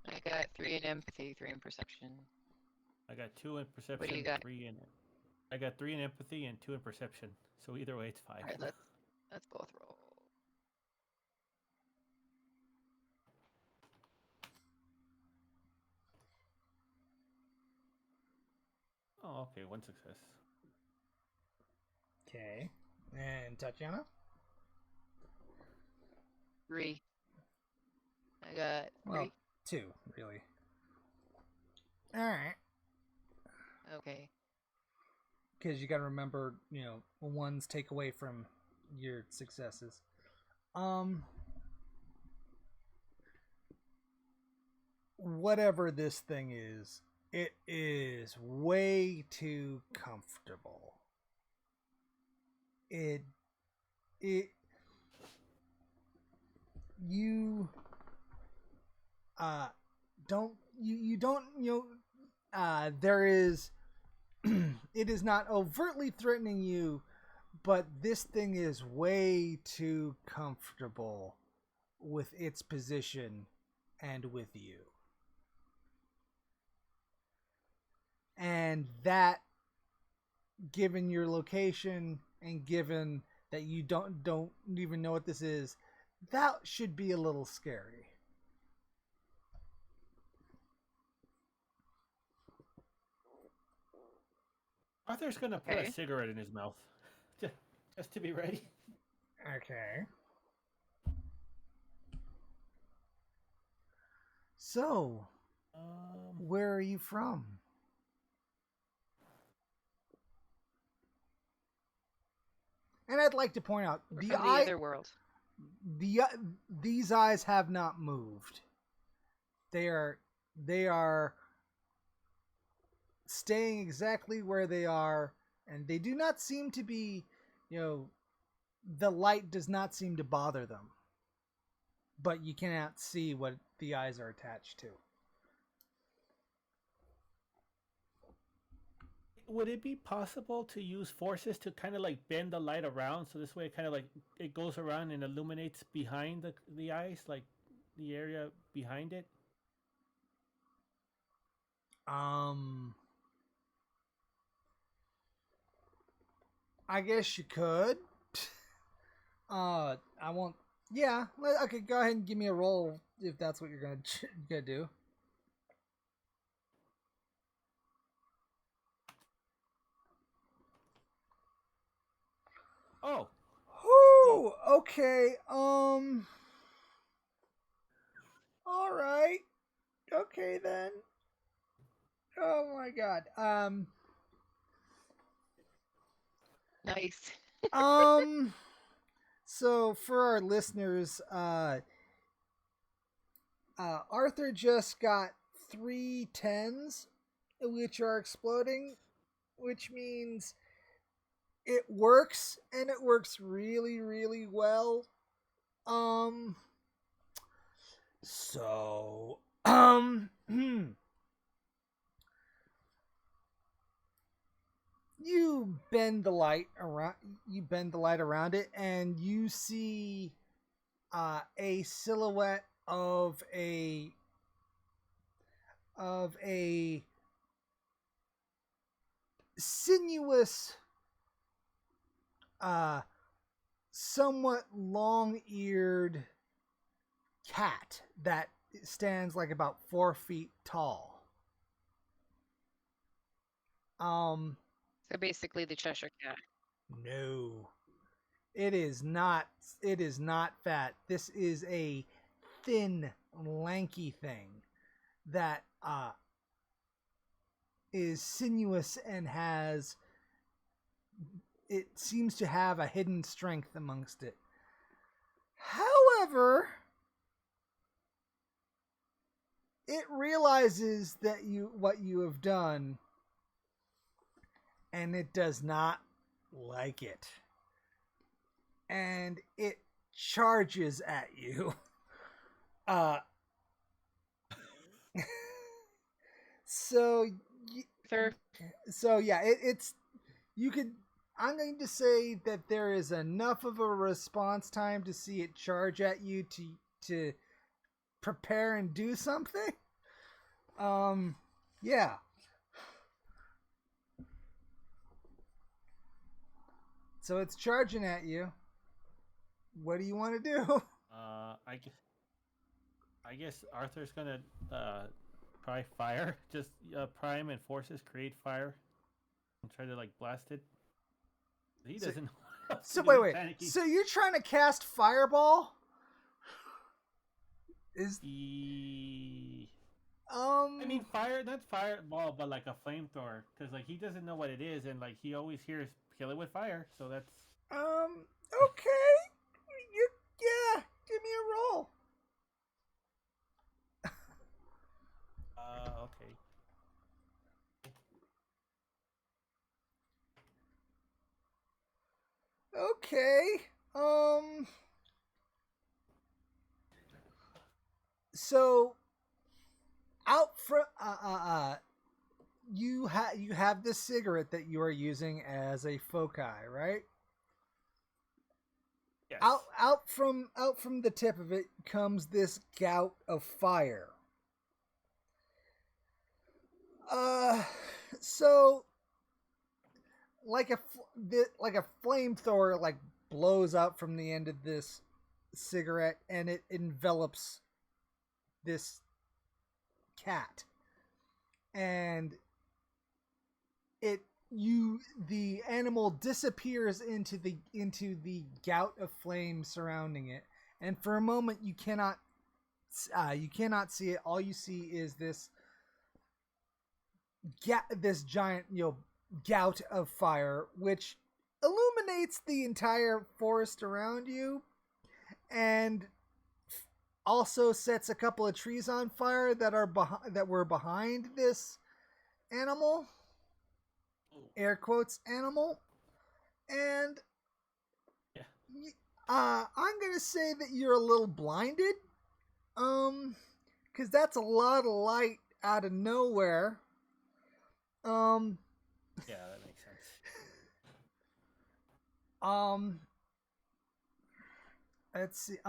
C: I got 3 in empathy, 3 in perception.
B: I got 2 in perception,
C: you got?
B: 3 in it. I got 3 in empathy and 2 in perception. So either way, it's 5.
C: All right, let's both roll.
B: Oh, okay, 1 success.
A: Okay. And Tatiana?
C: 3. I got 3.
A: Well, 2, really. Alright.
C: Okay.
A: Because you gotta remember, ones take away from your successes. Whatever this thing is, it is way too comfortable. You there is it is not overtly threatening you, but this thing is way too comfortable with its position and with you. And that, given your location and given that you don't even know what this is, that should be a little scary.
B: Arthur's gonna put
C: Okay.
B: a cigarette in his mouth. Just to be ready.
A: Okay. So, where are you from? And I'd like to point out
C: We're from the other world.
A: These eyes have not moved. They are staying exactly where they are, and they do not seem to be, the light does not seem to bother them. But you cannot see what the eyes are attached to.
B: Would it be possible to use forces to kind of like bend the light around, so this way it kind of like it goes around and illuminates behind the eyes, like the area behind it?
A: I guess you could. I won't. Yeah. Okay. Go ahead and give me a roll if that's what you're gonna do.
B: Oh.
A: Whoo. Okay. All right. Okay then. Oh my god.
C: Nice.
A: So for our listeners, Arthur just got 3 10s, which are exploding, which means it works, and it works really, really well. So, you bend the light around it, and you see a silhouette of a sinuous, somewhat long-eared cat that stands like about 4 feet tall.
C: So basically the Cheshire Cat.
A: No. It is not fat. This is a thin, lanky thing that is sinuous and it seems to have a hidden strength amongst it. However, it realizes that what you have done, and it does not like it. And it charges at you. So yeah, it's you could. I'm going to say that there is enough of a response time to see it charge at you to prepare and do something. Yeah. So it's charging at you. What do you want to do?
B: I guess Arthur's gonna try fire. Just prime and forces create fire and try to like blast it. He doesn't.
A: So wait. Panicking. So you're trying to cast fireball?
B: I mean fire, not fireball, but like a flamethrower, because like he doesn't know what it is, and like he always hears kill it with fire. So that's
A: okay. Yeah, give me a roll.
B: Okay.
A: Okay. So out front, you have this cigarette that you are using as a foci, right?
B: Yes.
A: Out from the tip of it comes this gout of fire. So like a flamethrower like blows out from the end of this cigarette, and it envelops this cat, and the animal disappears into the gout of flame surrounding it, and for a moment you cannot see it. All you see is this giant gout of fire, which illuminates the entire forest around you, and also sets a couple of trees on fire that were behind this animal, air quotes animal, and
B: yeah.
A: I'm gonna say that you're a little blinded, because that's a lot of light out of nowhere.
B: Yeah, that makes sense.
A: Let's see.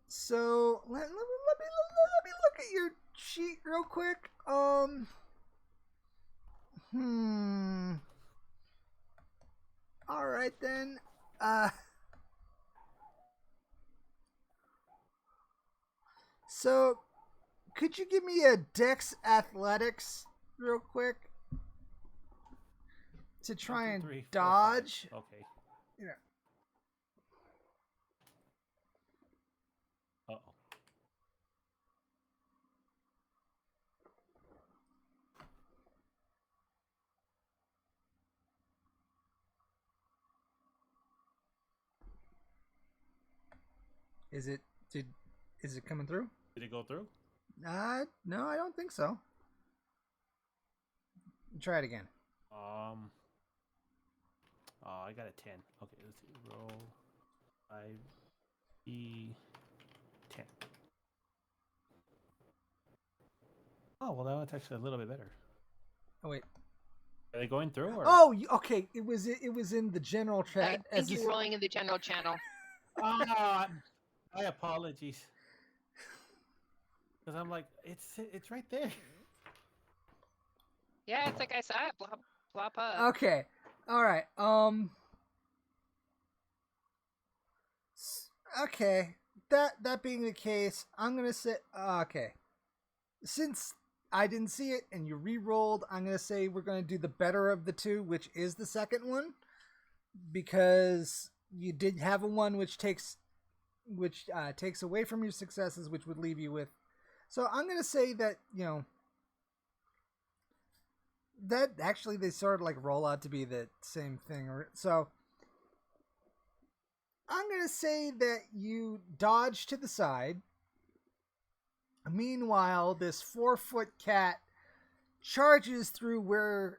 A: So let me look at your sheet real quick. All right then. So could you give me a Dex Athletics real quick to try
B: 1, 2, 3,
A: and
B: 4,
A: dodge?
B: 5. Okay.
A: Yeah.
B: Uh-oh.
A: Is it coming through?
B: Did it go through?
A: No, I don't think so. Try it again.
B: I got a 10. Okay, let's see. Roll 5E10. Oh, well, now it's actually a little bit better.
A: Oh wait.
B: Are they going through? Or?
A: Oh, okay. It was in the general chat.
C: I think you're rolling in the general channel.
B: My apologies. Because I'm like, it's right there.
C: Yeah, it's like I saw it plop up.
A: Okay. All right. Okay. That being the case, I'm gonna say okay. Since I didn't see it and you re-rolled, I'm gonna say we're gonna do the better of the two, which is the second one, because you did have a one which takes away from your successes, which would leave you with. So I'm gonna say that that actually they sort of like roll out to be the same thing. So I'm gonna say that you dodge to the side. Meanwhile, this 4-foot cat charges through where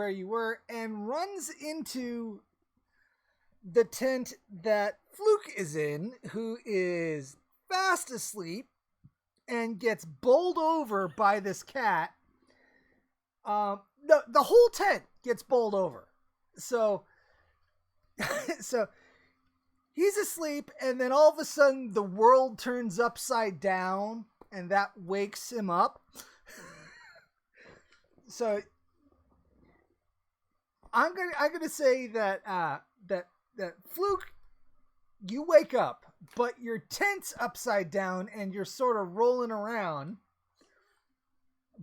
A: you were and runs into the tent that Fluke is in, who is fast asleep and gets bowled over by this cat. The whole tent gets bowled over. So so he's asleep, and then all of a sudden the world turns upside down, and that wakes him up. So I'm gonna say that that Fluke, you wake up, but your tent's upside down and you're sort of rolling around,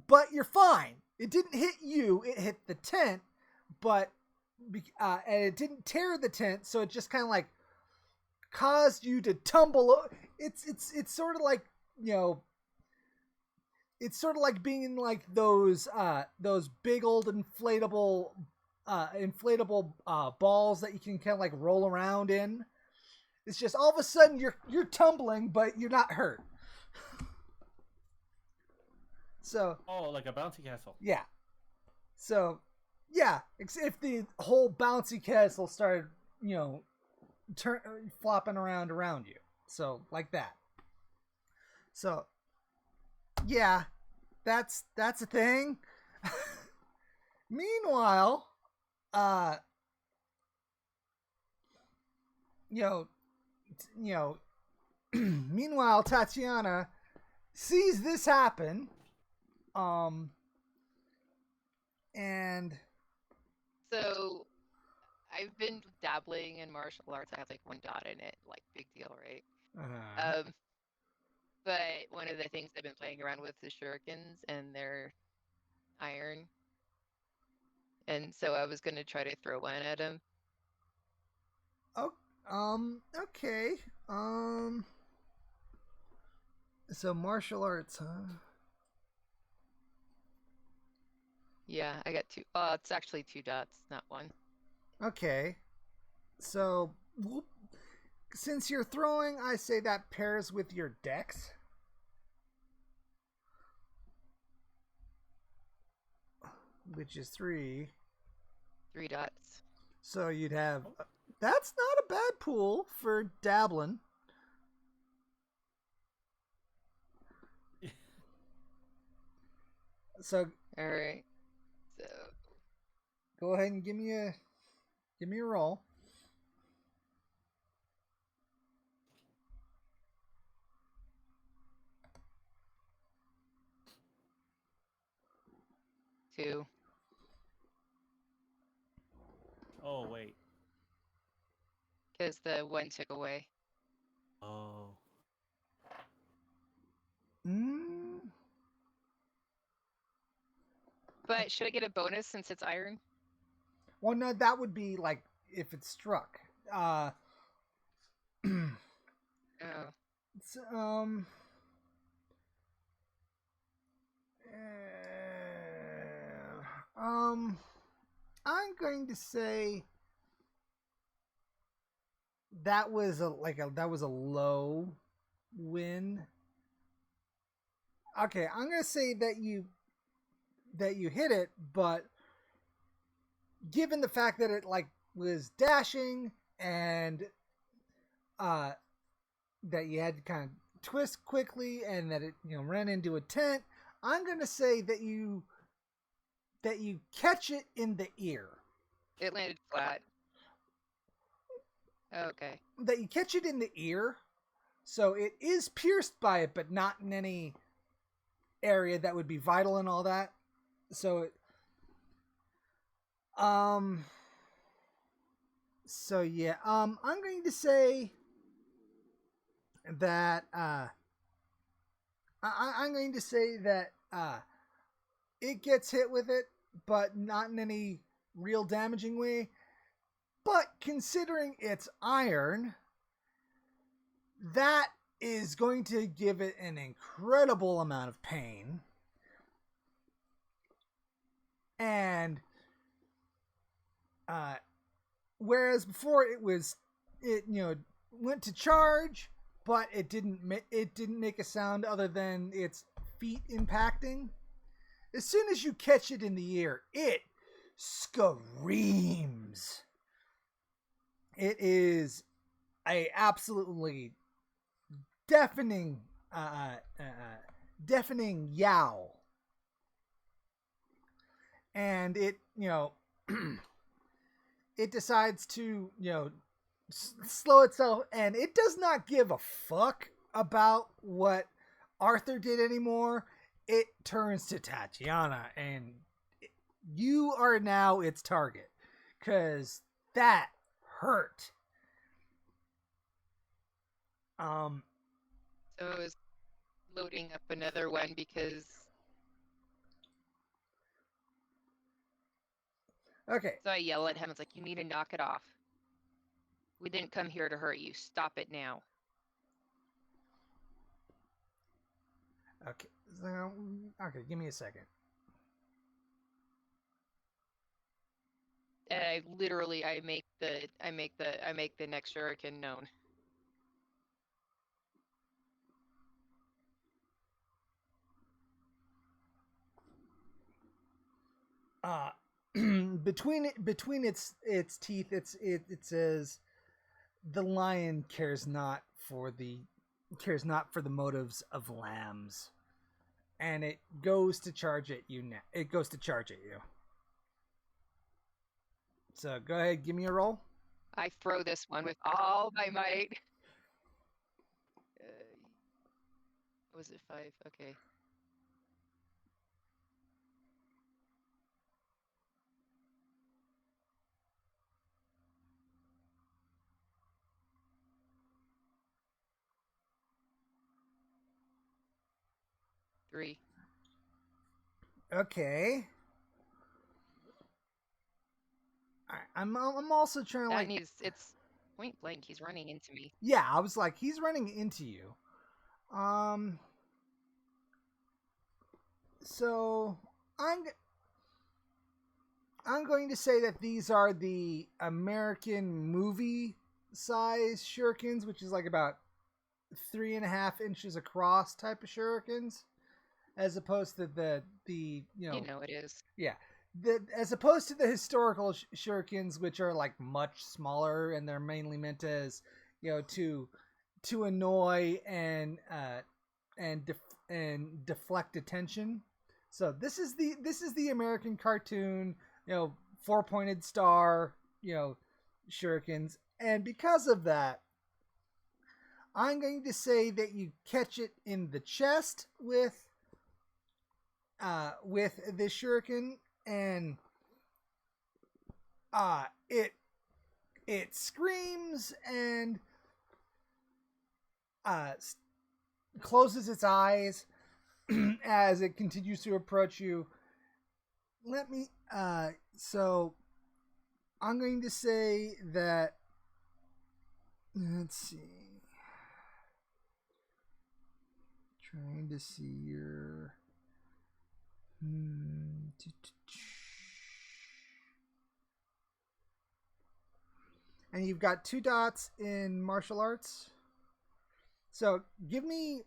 A: but you're fine. It didn't hit you; it hit the tent, but and it didn't tear the tent, so it just kind of like caused you to tumble. It's sort of like, you know, it's sort of like being in like those big old inflatable balls that you can kind of like roll around in. It's just all of a sudden you're tumbling, but you're not hurt. So
B: like a bouncy castle.
A: yeah. So yeah, if the whole bouncy castle started, you know, flopping around you, so like that. So yeah, that's a thing. Meanwhile, meanwhile, Tatiana sees this happen, and
C: So I've been dabbling in martial arts. I have like 1 dot in it, like big deal, right? But one of the things I've been playing around with is shurikens, and they're iron. And so I was gonna try to throw one at him.
A: Okay. So martial arts, huh?
C: Yeah, I got 2. It's actually 2 dots, not 1.
A: Okay. So, since you're throwing, I say that pairs with your dex. Which is 3.
C: 3 dots.
A: So you'd have... That's not a bad pool for dabbling. So...
C: Alright. So...
A: Go ahead and give me a roll.
C: Two.
B: Oh, wait.
C: Because the 1 took away.
B: Oh.
C: But should I get a bonus since it's iron?
A: Well, no, that would be like if it struck.
C: Oh.
A: It's, I'm going to say that was a low win. Okay, I'm gonna say that you hit it, but given the fact that it like was dashing and that you had to kind of twist quickly and that it, you know, ran into a tent, I'm gonna say that you catch it in the ear.
C: It landed flat. Okay.
A: That you catch it in the ear, so it is pierced by it, but not in any area that would be vital and all that. So it, so yeah, I'm going to say that I'm going to say that it gets hit with it, but not in any real damaging way. But considering it's iron, that is going to give it an incredible amount of pain. And whereas before it went to charge, but it didn't make a sound other than its feet impacting. As soon as you catch it in the air, it screams. It is a absolutely deafening deafening yowl. And it it decides to slow itself, and it does not give a fuck about what Arthur did anymore. It turns to Tatiana, and you are now its target, because that hurt.
C: So I was loading up another one because.
A: Okay.
C: So I yell at him. It's like, you need to knock it off. We didn't come here to hurt you. Stop it now.
A: Okay. So, okay, give me a second.
C: And I literally make the next shuriken known.
A: Between its teeth, it says, "The lion cares not for the motives of lambs," and it goes to charge at you now. It goes to charge at you. So go ahead, give me a roll.
C: I throw this one with all my might. Was it 5? Okay. Three.
A: Okay. I'm also trying to
C: It's point blank. He's running into me.
A: Yeah, I was like, he's running into you. So I'm going to say that these are the American movie size shurikens, which is like about 3.5 inches across type of shurikens, as opposed to the
C: it is.
A: Yeah. As opposed to the historical shurikens, which are like much smaller, and they're mainly meant as to annoy and deflect attention. So this is the American cartoon 4-pointed star shurikens, and because of that, I'm going to say that you catch it in the chest with this shuriken, and it screams and closes its eyes as it continues to approach you. So I'm going to say that, let's see, trying to see your and you've got 2 dots in martial arts. So give me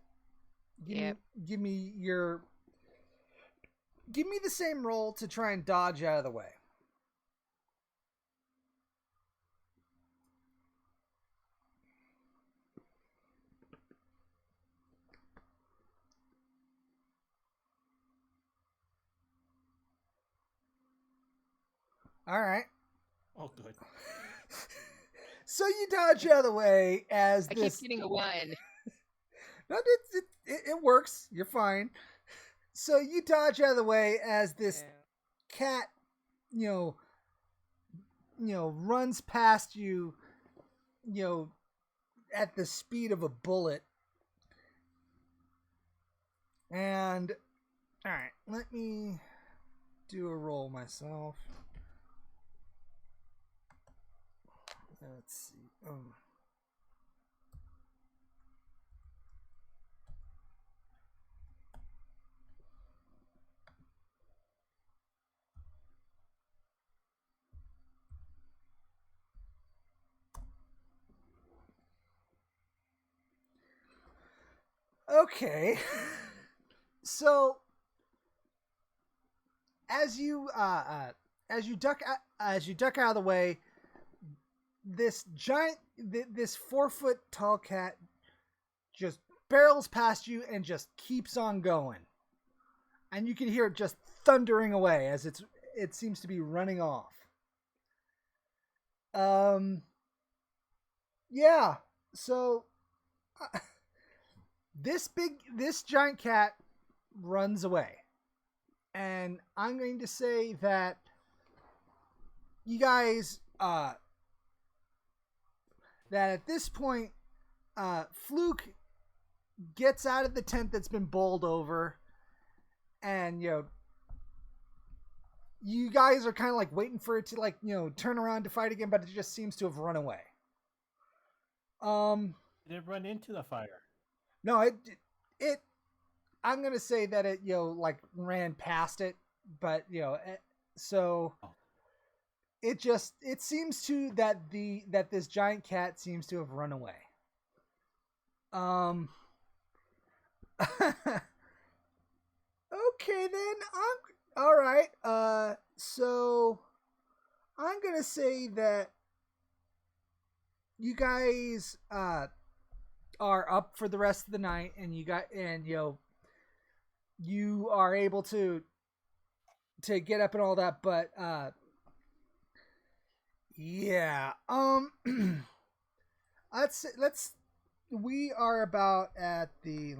A: the same roll to try and dodge out of the way. All right.
B: Oh, good.
A: So you dodge out of the way as
C: I
A: this.
C: keep getting a 1.
A: No, it works. You're fine. So you dodge out of the way as this cat, runs past you, at the speed of a bullet. And all right, let me do a roll myself. Let's see. Okay. So as you duck out of the way, this 4-foot tall cat just barrels past you and just keeps on going, and you can hear it just thundering away as it seems to be running off. Yeah. So this giant cat runs away, and I'm going to say that you guys that at this point Fluke gets out of the tent that's been bowled over, and you guys are kind of like waiting for it to like turn around to fight again, but it just seems to have run away.
B: Did it run into the fire?
A: No, it I'm gonna say that it like ran past it, but so it seems to that this giant cat seems to have run away. Okay then, all right. So I'm gonna say that you guys are up for the rest of the night, and you are able to get up and all that, but yeah. We are about at the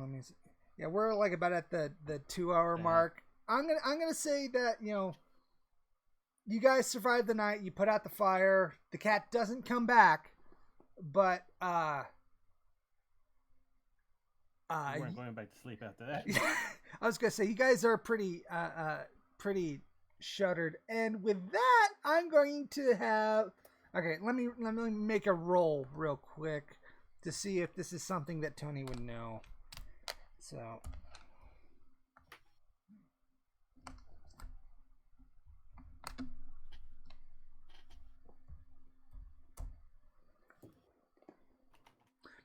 A: we're like about at the 2-hour mark. I'm gonna say that you guys survived the night. You put out the fire. The cat doesn't come back, but
B: we weren't going back to sleep after that.
A: I was gonna say you guys are pretty shuttered, and with that, I'm going to have. Okay, let me make a roll real quick to see if this is something that Tony would know. So.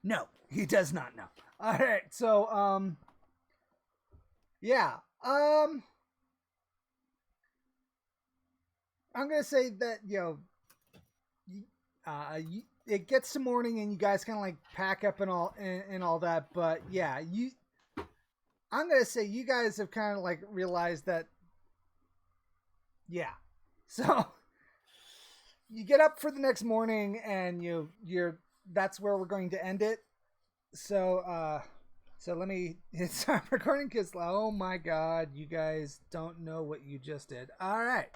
A: No, he does not know. All right, so yeah, I'm gonna say that it gets to morning and you guys kind of like pack up and all that, but yeah, I'm gonna say you guys have kind of like realized that, yeah, so you get up for the next morning and you're that's where we're going to end it. So let me start recording because oh my god, you guys don't know what you just did. All right.